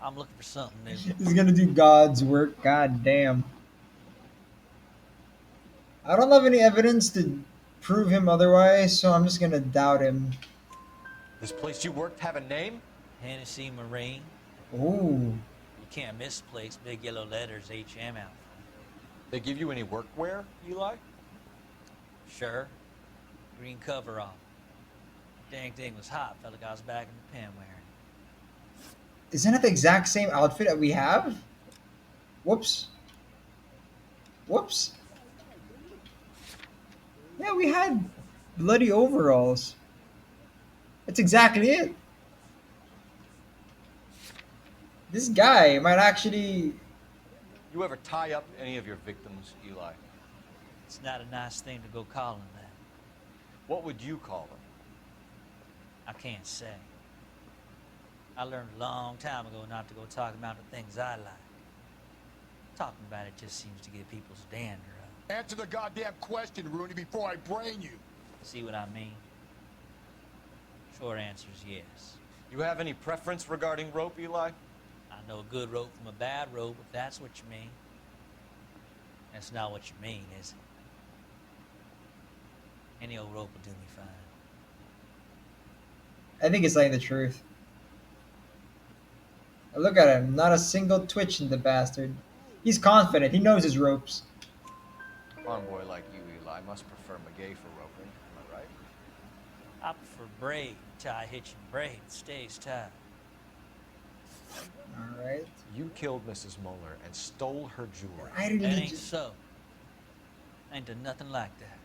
I'm looking for something new. He's gonna do God's work. God damn. I don't have any evidence to prove him otherwise, so I'm just gonna doubt him. This place you worked have a name? Hennessy Marine. Ooh. You can't misplace big yellow letters HM out. They give you any workwear, Eli? Sure. Green coverall. Dang thing was hot. Felt like I was back in the pen wearing. Isn't it the exact same outfit that we have? Whoops. Whoops. Yeah, we had bloody overalls. That's exactly it. This guy might actually. You ever tie up any of your victims, Eli? It's not a nice thing to go calling that. What would you call them? I can't say. I learned a long time ago not to go talking about the things I like. Talking about it just seems to get people's dander up. Answer the goddamn question, Rooney, before I brain you. See what I mean? Short answer is yes. You have any preference regarding rope, Eli? I know a good rope from a bad rope, if that's what you mean. That's not what you mean, is it? Any old rope will do me fine. I think he's saying the truth. Look at him. Not a single twitch in the bastard. He's confident. He knows his ropes. A farm boy like you, Eli, must prefer McGay for roping. Am I right? I prefer braid, tie, hitch, and braid. It stays tied. Alright. You killed Mrs. Moeller and stole her jewelry. I didn't That even. ain't so. I ain't done nothing like that.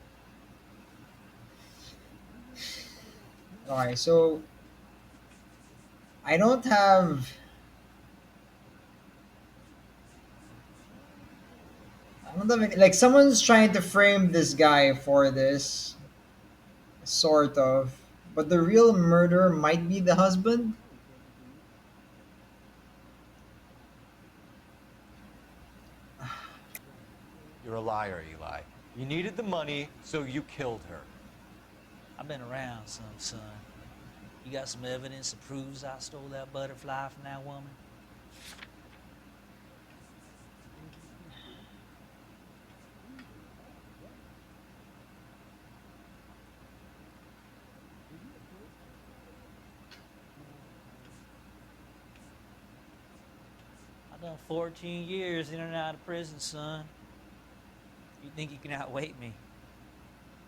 Alright, so. I don't have. I don't have any. Like, someone's trying to frame this guy for this. Sort of. But the real murderer might be the husband? You're a liar, Eli. You needed the money, so you killed her. I've been around some, son. You got some evidence that proves I stole that butterfly from that woman? I've done 14 years in and out of prison, son. You think you can outweight me?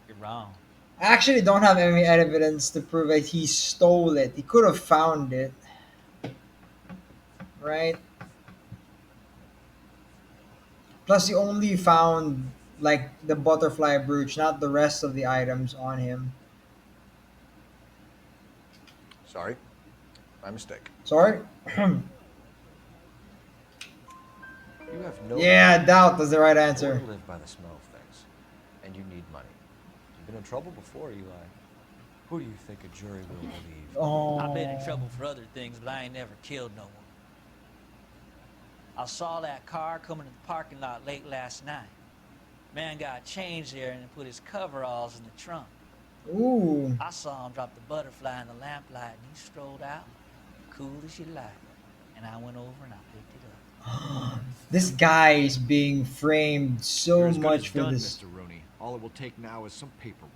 You're wrong. I actually don't have any evidence to prove that he stole it. He could have found it, right? Plus, he only found like the butterfly brooch, not the rest of the items on him. Sorry, my mistake. Sorry. You have no Yeah, right doubt was the right or answer. to live by the smell of things, and you need money. You've been in trouble before, Eli. Who do you think a jury will believe? Oh. I've been in trouble for other things, but I ain't never killed no one. I saw that car coming to the parking lot late last night. Man got changed there and put his coveralls in the trunk. Ooh. I saw him drop the butterfly in the lamplight, and he strolled out, cool as you like. And I went over and I picked it up. This guy is being framed so You're as good much as for done, this. Mr. Rooney. All it will take now is some paperwork.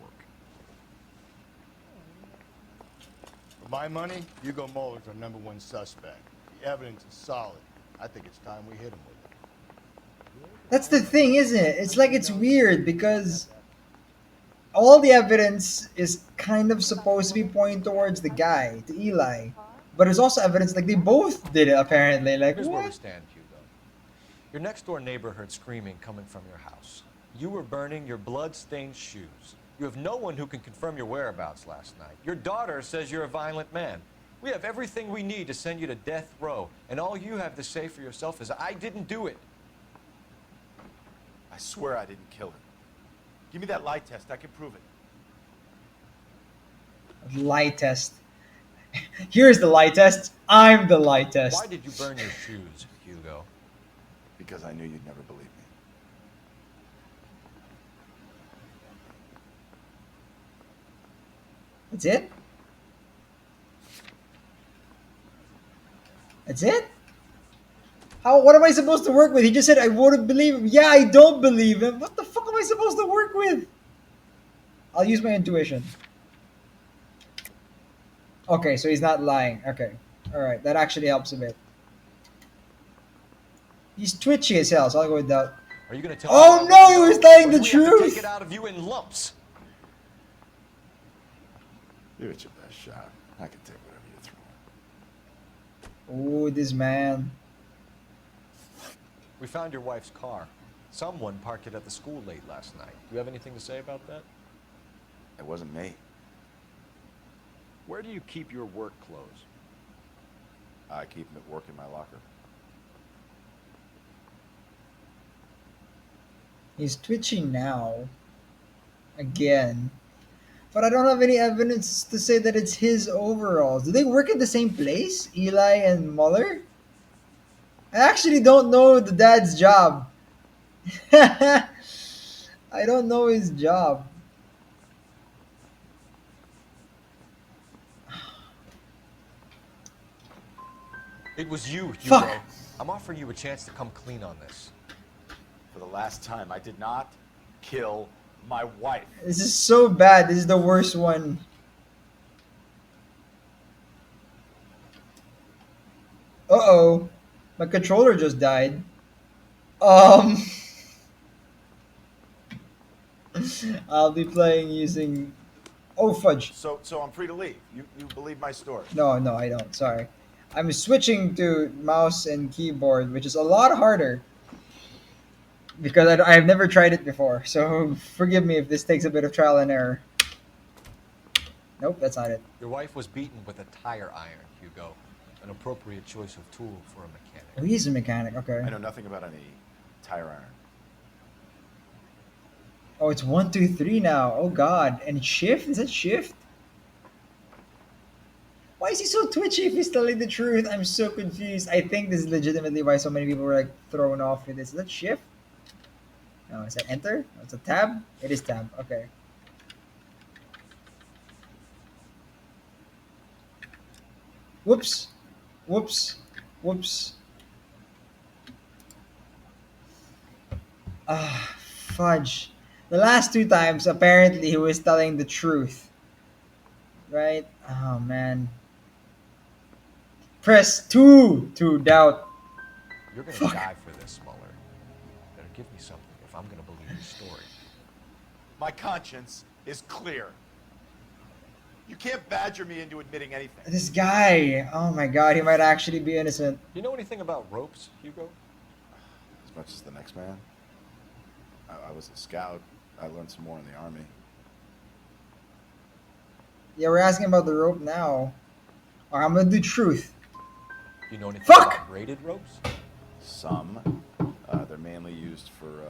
For my money, Hugo Muller's our #1 suspect. The evidence is solid. I think it's time we hit him with it. That's the thing, isn't it? It's like it's weird because all the evidence is kind of supposed to be pointing towards the guy, to Eli. But there's also evidence like they both did it apparently. Like Here's where we what? stand, Hugo. Your next door neighbor heard screaming coming from your house. You were burning your blood-stained shoes. You have no one who can confirm your whereabouts last night. Your daughter says you're a violent man. We have everything we need to send you to death row, and all you have to say for yourself is, I didn't do it. I swear I didn't kill her. Give me that lie test. I can prove it. Lie test. Here's the lie test. I'm the lie test. Why did you burn your shoes, Hugo? Because I knew you'd never believe me. That's it? That's it? How? What am I supposed to work with? He just said I wouldn't believe him. Yeah, I don't believe him. What the fuck am I supposed to work with? I'll use my intuition. Okay, so he's not lying. Okay. Alright, that actually helps a bit. He's twitchy as hell, so I'll go with that. Are you going to tell Oh me no, he was telling the or do we have to truth! take it out of you in lumps? Give it your best shot. I can take whatever you throw. Oh, this man. We found your wife's car. Someone parked it at the school late last night. Do you have anything to say about that? It wasn't me. Where do you keep your work clothes? I keep them at work in my locker. He's twitchy now. Again. But I don't have any evidence to say that it's his overalls. Do they work at the same place? Eli and Muller? I actually don't know the dad's job. I don't know his job. It was you, Hugo. Fuck. I'm offering you a chance to come clean on this. For the last time, I did not kill my wife. This is so bad. This is the worst one. Uh-oh. My controller just died. I'll be playing using... Oh, fudge. So I'm free to leave. You believe my story? No, I don't. Sorry. I'm switching to mouse and keyboard, which is a lot harder. Because I've never tried it before. So forgive me if this takes a bit of trial and error. Nope, that's not it. Your wife was beaten with a tire iron, Hugo. An appropriate choice of tool for a mechanic. Oh, he's a mechanic. Okay. I know nothing about any tire iron. Oh, it's 1, 2, 3 now. Oh God. And shift? Is that shift? Why is he so twitchy if he's telling the truth? I'm so confused. I think this is legitimately why so many people were like thrown off with this. Is that shift? No, is that enter? No, it's a tab? It is tab. Okay. Whoops. Whoops. Whoops. Ah, fudge. The last 2 times, apparently, he was telling the truth. Right? Oh, man. Press 2 to doubt. You're gonna die for this, Muller. Better give me something if I'm gonna believe your story. My conscience is clear. You can't badger me into admitting anything. This guy. Oh my god, he might actually be innocent. You know anything about ropes, Hugo? As much as the next man. I was a scout. I learned some more in the army. Yeah, we're asking about the rope now. Alright, I'm gonna do truth. You know anything Fuck! about braided ropes? Some. They're mainly used for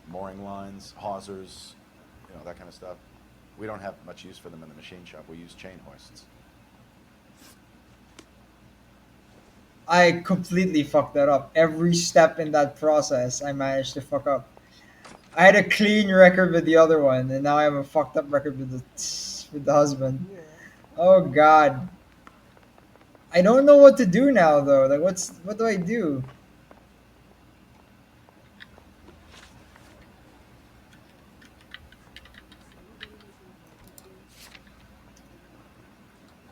mooring lines, hawsers, that kind of stuff. We don't have much use for them in the machine shop. We use chain hoists. I completely fucked that up. Every step in that process, I managed to fuck up. I had a clean record with the other one, and now I have a fucked up record with the husband. Oh god. I don't know what to do now though. Like what do I do?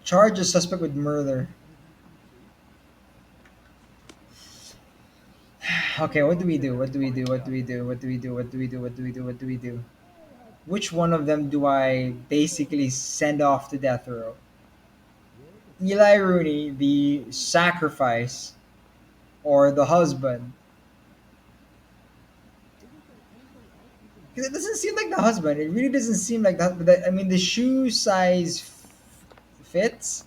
Charge a suspect with murder. Okay, what do we do? What do we do? What do we do? What do we do? What do we do? What do we do? What do we do? Which one of them do I basically send off to death row? Eli Rooney, the sacrifice, or the husband? Because it doesn't seem like the husband. It really doesn't seem like that. But I mean, the shoe size fits.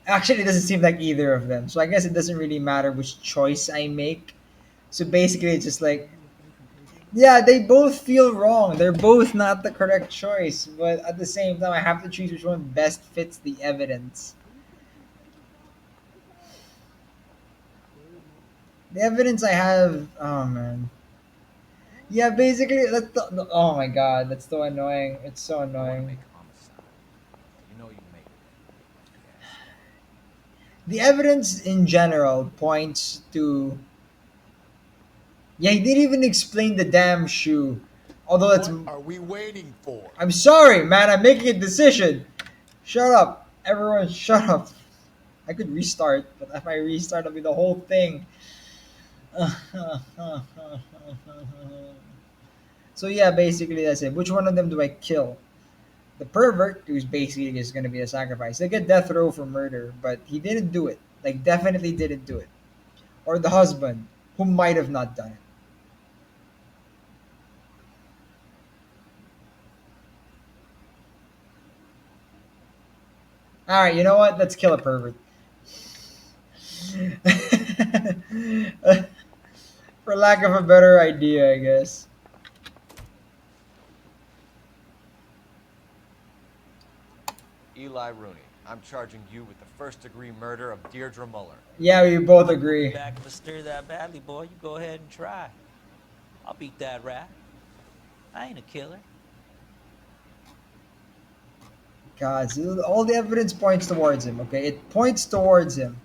Actually, it doesn't seem like either of them. So I guess it doesn't really matter which choice I make. So basically, it's just like, yeah, they both feel wrong. They're both not the correct choice. But at the same time, I have to choose which one best fits the evidence. The evidence I have, oh man. Yeah, basically, oh my god, that's so annoying. It's so annoying. The evidence in general points to. Yeah, he didn't even explain the damn shoe. Although that's. What are we waiting for? I'm sorry, man. I'm making a decision. Shut up, everyone. Shut up. I could restart, but if I restart, it'll be the whole thing. So yeah, basically that's it. Which one of them do I kill? The pervert, who's basically just gonna be a sacrifice. They get death row for murder, but he didn't do it. Like definitely didn't do it. Or the husband, who might have not done it. Alright, you know what? Let's kill a pervert. For lack of a better idea, I guess. Eli Rooney, I'm charging you with the first-degree murder of Deirdre Muller. Yeah, we both agree. Back if I stir that badly, boy, you go ahead and try. I'll beat that rat. I ain't a killer. God, see, all the evidence points towards him, okay? It points towards him.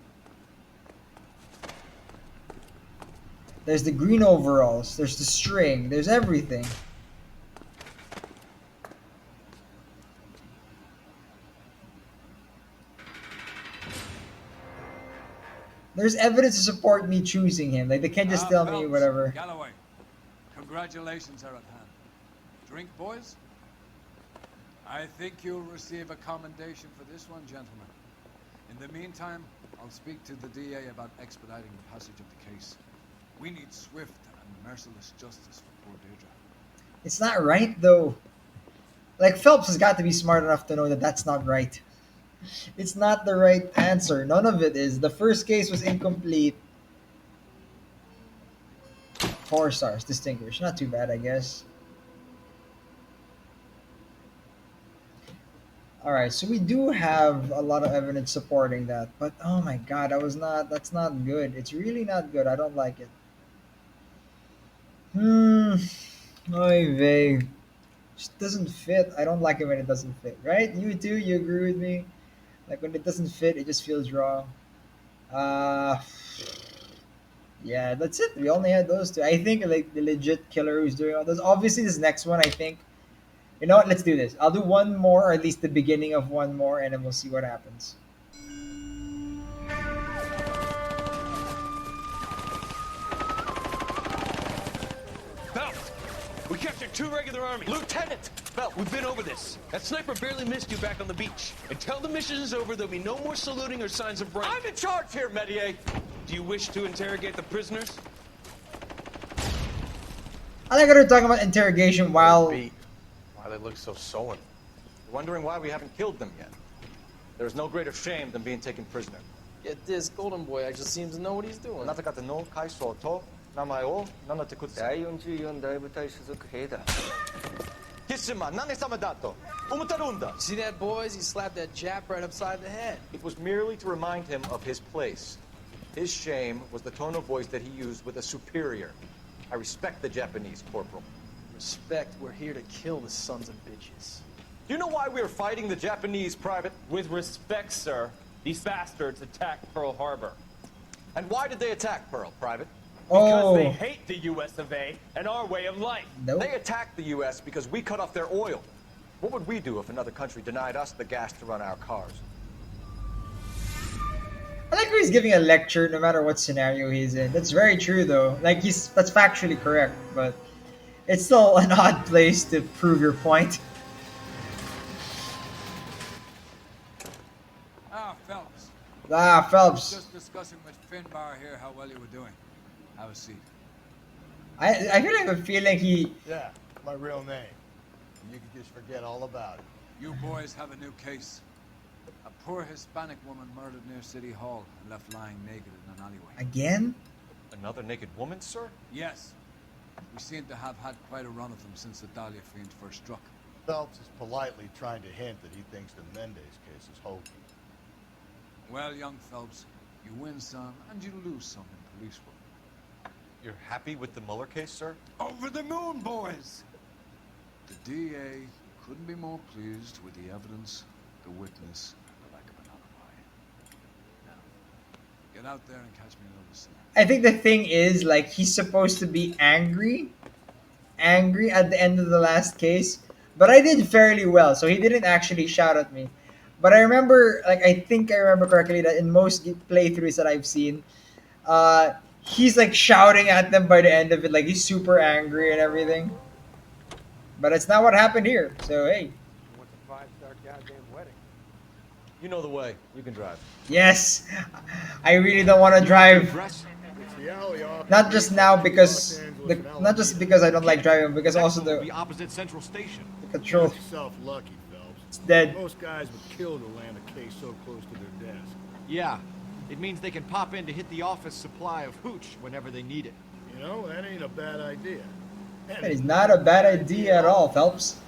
There's the green overalls, there's the string, there's everything. There's evidence to support me choosing him. Like, they can't just tell me Phelps, whatever. Galloway, congratulations are at hand. Drink, boys? I think you'll receive a commendation for this one, gentlemen. In the meantime, I'll speak to the DA about expediting the passage of the case. We need swift and merciless justice for poor Deirdre. It's not right, though. Like, Phelps has got to be smart enough to know that that's not right. It's not the right answer. None of it is. The first case was incomplete. 4 stars. Distinguished. Not too bad, I guess. Alright, so we do have a lot of evidence supporting that. But, oh my god, that's not good. It's really not good. I don't like it. Oy vey. Just doesn't fit. I don't like it when it doesn't fit. Right? You too? You agree with me? Like, when it doesn't fit, it just feels wrong. Yeah, that's it. We only had those two. I think, like, the legit killer who's doing all those. Obviously, this next one, I think. You know what? Let's do this. I'll do one more, or at least the beginning of one more, and then we'll see what happens. Phelps, we captured 2 regular army. Lieutenant! Phelps, we've been over this. That sniper barely missed you back on the beach. Until the mission is over, there'll be no more saluting or signs of rank. I'm in charge here, Medier. Do you wish to interrogate the prisoners? I like how they're talking about interrogation while. Why they look so sullen. Wondering why we haven't killed them yet. There's no greater shame than being taken prisoner. Yet this golden boy actually seems to know what he's doing. あなた方の階層と名前を名乗ってください。第44大部隊所属兵だ。キスマ何様だと思ってるんだ。 See that, boys? He slapped that Jap right upside the head. It was merely to remind him of his place. His shame was the tone of voice that he used with a superior. I respect the Japanese, Corporal. Respect, we're here to kill the sons of bitches. Do you know why we're fighting the Japanese, Private? With respect, sir, these bastards attacked Pearl Harbor. And why did they attack Pearl, Private? Because they hate the US of A and our way of life. Nope. They attacked the US because we cut off their oil. What would we do if another country denied us the gas to run our cars? I like how he's giving a lecture no matter what scenario he's in. That's very true though. Like that's factually correct, but it's still an odd place to prove your point. Phelps. Phelps. Just discussing with Finbar here how well you were doing. Have a seat. I feel like have a feeling he. Yeah, my real name. You can just forget all about it. You boys have a new case. A poor Hispanic woman murdered near City Hall and left lying naked in an alleyway. Again? Another naked woman, sir? Yes. We seem to have had quite a run of them since the Dahlia fiend first struck. Phelps is politely trying to hint that he thinks the Mendez case is hokey. Well, young Phelps, you win some and you lose some in police work. You're happy with the Mueller case, sir? Over the moon, boys! The DA couldn't be more pleased with the evidence, the witness, and the lack of an alibi. Now, get out there and catch me another snap. I think the thing is, like, he's supposed to be angry at the end of the last case, but I did fairly well, so he didn't actually shout at me. But I remember, like, I think I remember correctly that in most playthroughs that I've seen, he's like shouting at them by the end of it, like he's super angry and everything. But it's not what happened here, so hey. What's a 5-star goddamn wedding? You know the way. You can drive. Yes, I really don't want to drive. Not just now because not just because I don't like driving, because also the opposite Central Station. The control. Get yourself lucky, Phelps. It's dead. Most guys would kill to land a case so close to their desk. Yeah, it means they can pop in to hit the office supply of hooch whenever they need it. You know, that ain't a bad idea. That is not a bad idea at all, Phelps.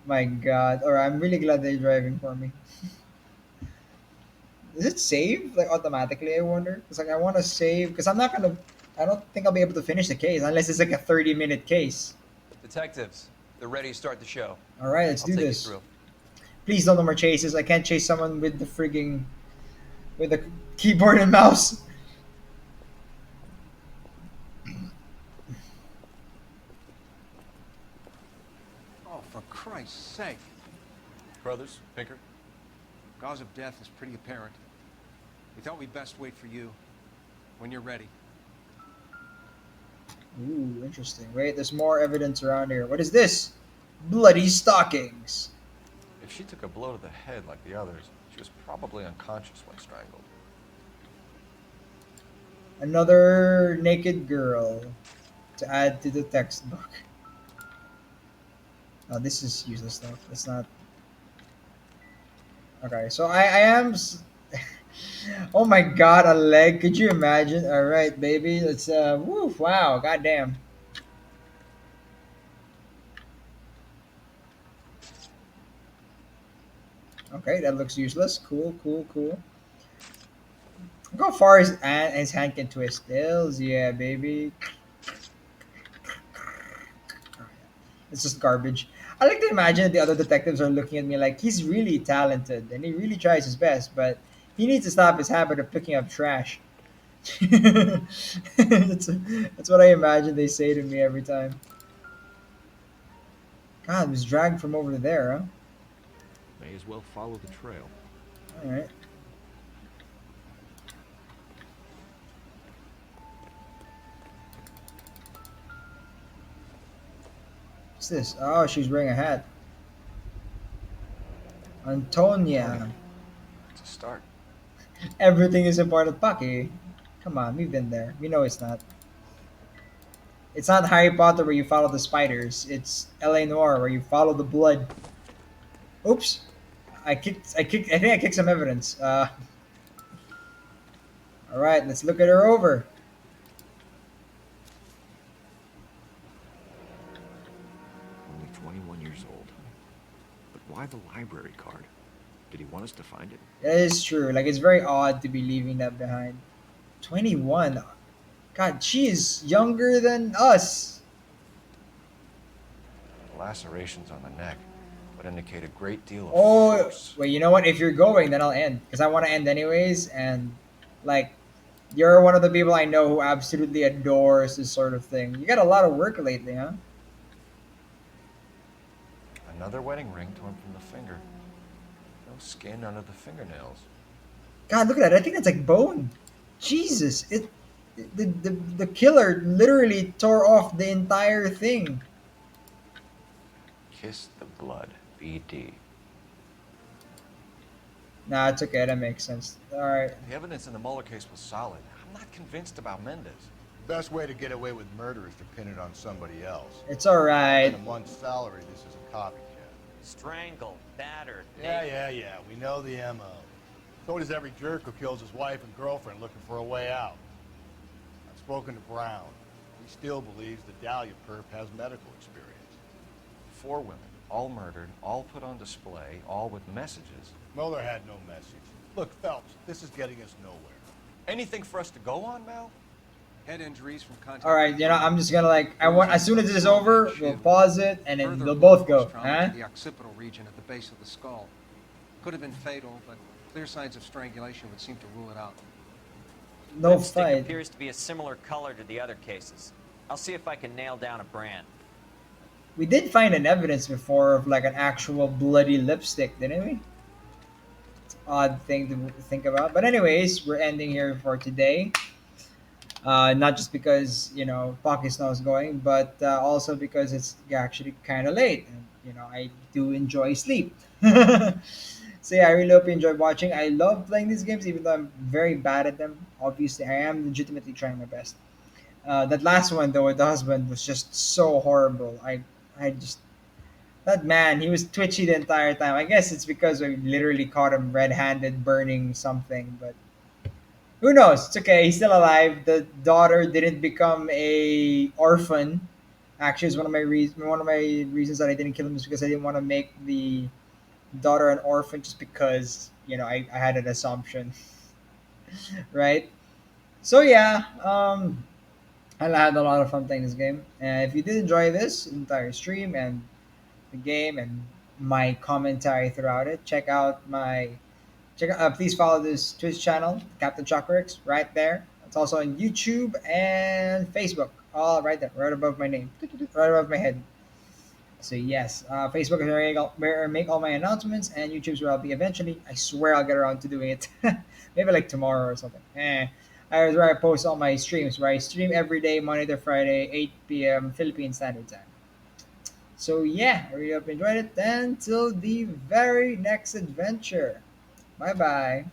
My God. Alright, I'm really glad they're driving for me. Is it save like automatically? I wonder. It's like I want to save because I'm not gonna. I don't think I'll be able to finish the case unless it's like a 30-minute case. Detectives, they're ready to start the show. All right, let's I'll do take you this. through. Please don't no more chases. I can't chase someone with the frigging with the keyboard and mouse. Oh, for Christ's sake. Brothers, Pinker? Cause of death is pretty apparent. We thought we'd best wait for you when you're ready. Ooh, interesting. Wait, there's more evidence around here. What is this? Bloody stockings. If she took a blow to the head like the others, she was probably unconscious when strangled. Another naked girl to add to the textbook. Oh, this is useless stuff. It's not. Okay, so I am. Oh my God, a leg! Could you imagine? All right, baby. Let's. Woo! Wow! Goddamn. Okay, that looks useless. Cool, cool, cool. Look how far his hand can twist. Hills, yeah, baby. It's just garbage. I like to imagine that the other detectives are looking at me like he's really talented and he really tries his best, but he needs to stop his habit of picking up trash. that's what I imagine they say to me every time. God, it was dragged from over there, huh? May as well follow the trail. All right. What's this? Oh, she's wearing a hat. Antonia. It's a start. Everything is a part of Pocky. Come on, we've been there. We know it's not. It's not Harry Potter where you follow the spiders. It's L.A. Noire where you follow the blood. Oops. I think I kicked some evidence. Alright, let's look at her over. Only 21 years old. But why the library card? Did he want us to find it? That is true. Like, it's very odd to be leaving that behind. 21. God, she is younger than us. The lacerations on the neck would indicate a great deal of Oh, force. wait, you know what? If you're going, then I'll end. Because I want to end anyways. And, like, you're one of the people I know who absolutely adores this sort of thing. You got a lot of work lately, huh? Another wedding ring torn from the finger. No skin under the fingernails. God, look at that. I think that's like bone. Jesus. The killer literally tore off the entire thing. Kiss the blood. BD. Nah, it's okay. That makes sense. Alright. The evidence in the Mueller case was solid. I'm not convinced about Mendez. Best way to get away with murder is to pin it on somebody else. It's alright. In a month's salary, this is a copycat. Strangled, battered. Yeah. We know the MO. So does every jerk who kills his wife and girlfriend looking for a way out. I've spoken to Brown. He still believes the Dahlia perp has medical experience. 4 women, all murdered, all put on display, all with messages. Mueller had no message. Look, Phelps, this is getting us nowhere. Anything for us to go on, Mal? Head injuries from contact. Alright, you know, I'm just gonna like, as soon as this is over, we'll pause it and then they'll both go. Huh? The occipital region at the base of the skull. Could have been fatal, but clear signs of strangulation would seem to rule it out. No Lipstick fight. appears to be a similar color to the other cases. I'll see if I can nail down a brand. We did find an evidence before of like an actual bloody lipstick, didn't we? It's an odd thing to think about. But anyways, we're ending here for today. Not just because, you know, Pocky Snow is going, but also because it's actually kind of late. And, you know, I do enjoy sleep. So yeah, I really hope you enjoyed watching. I love playing these games, even though I'm very bad at them. Obviously, I am legitimately trying my best. That last one, though, with the husband was just so horrible. I just, that man, he was twitchy the entire time. I guess it's because we literally caught him red-handed burning something, but who knows? It's okay. He's still alive. The daughter didn't become a orphan. Actually, it's one of my reasons that I didn't kill him is because I didn't want to make the daughter an orphan just because, you know, I had an assumption. Right? So yeah, I had a lot of fun playing this game. And if you did enjoy this entire stream and the game and my commentary throughout it, please follow this Twitch channel, Captain Chuckrix, right there. It's also on YouTube and Facebook, all right there, right above my name, right above my head. So yes, Facebook is where I make all my announcements, and YouTube's where I'll be eventually. I swear I'll get around to doing it, maybe like tomorrow or something. Where I post all my streams, where I stream every day, Monday to Friday, 8 p.m. Philippine Standard Time. So yeah, I really hope you enjoyed it. Until the very next adventure. Bye bye.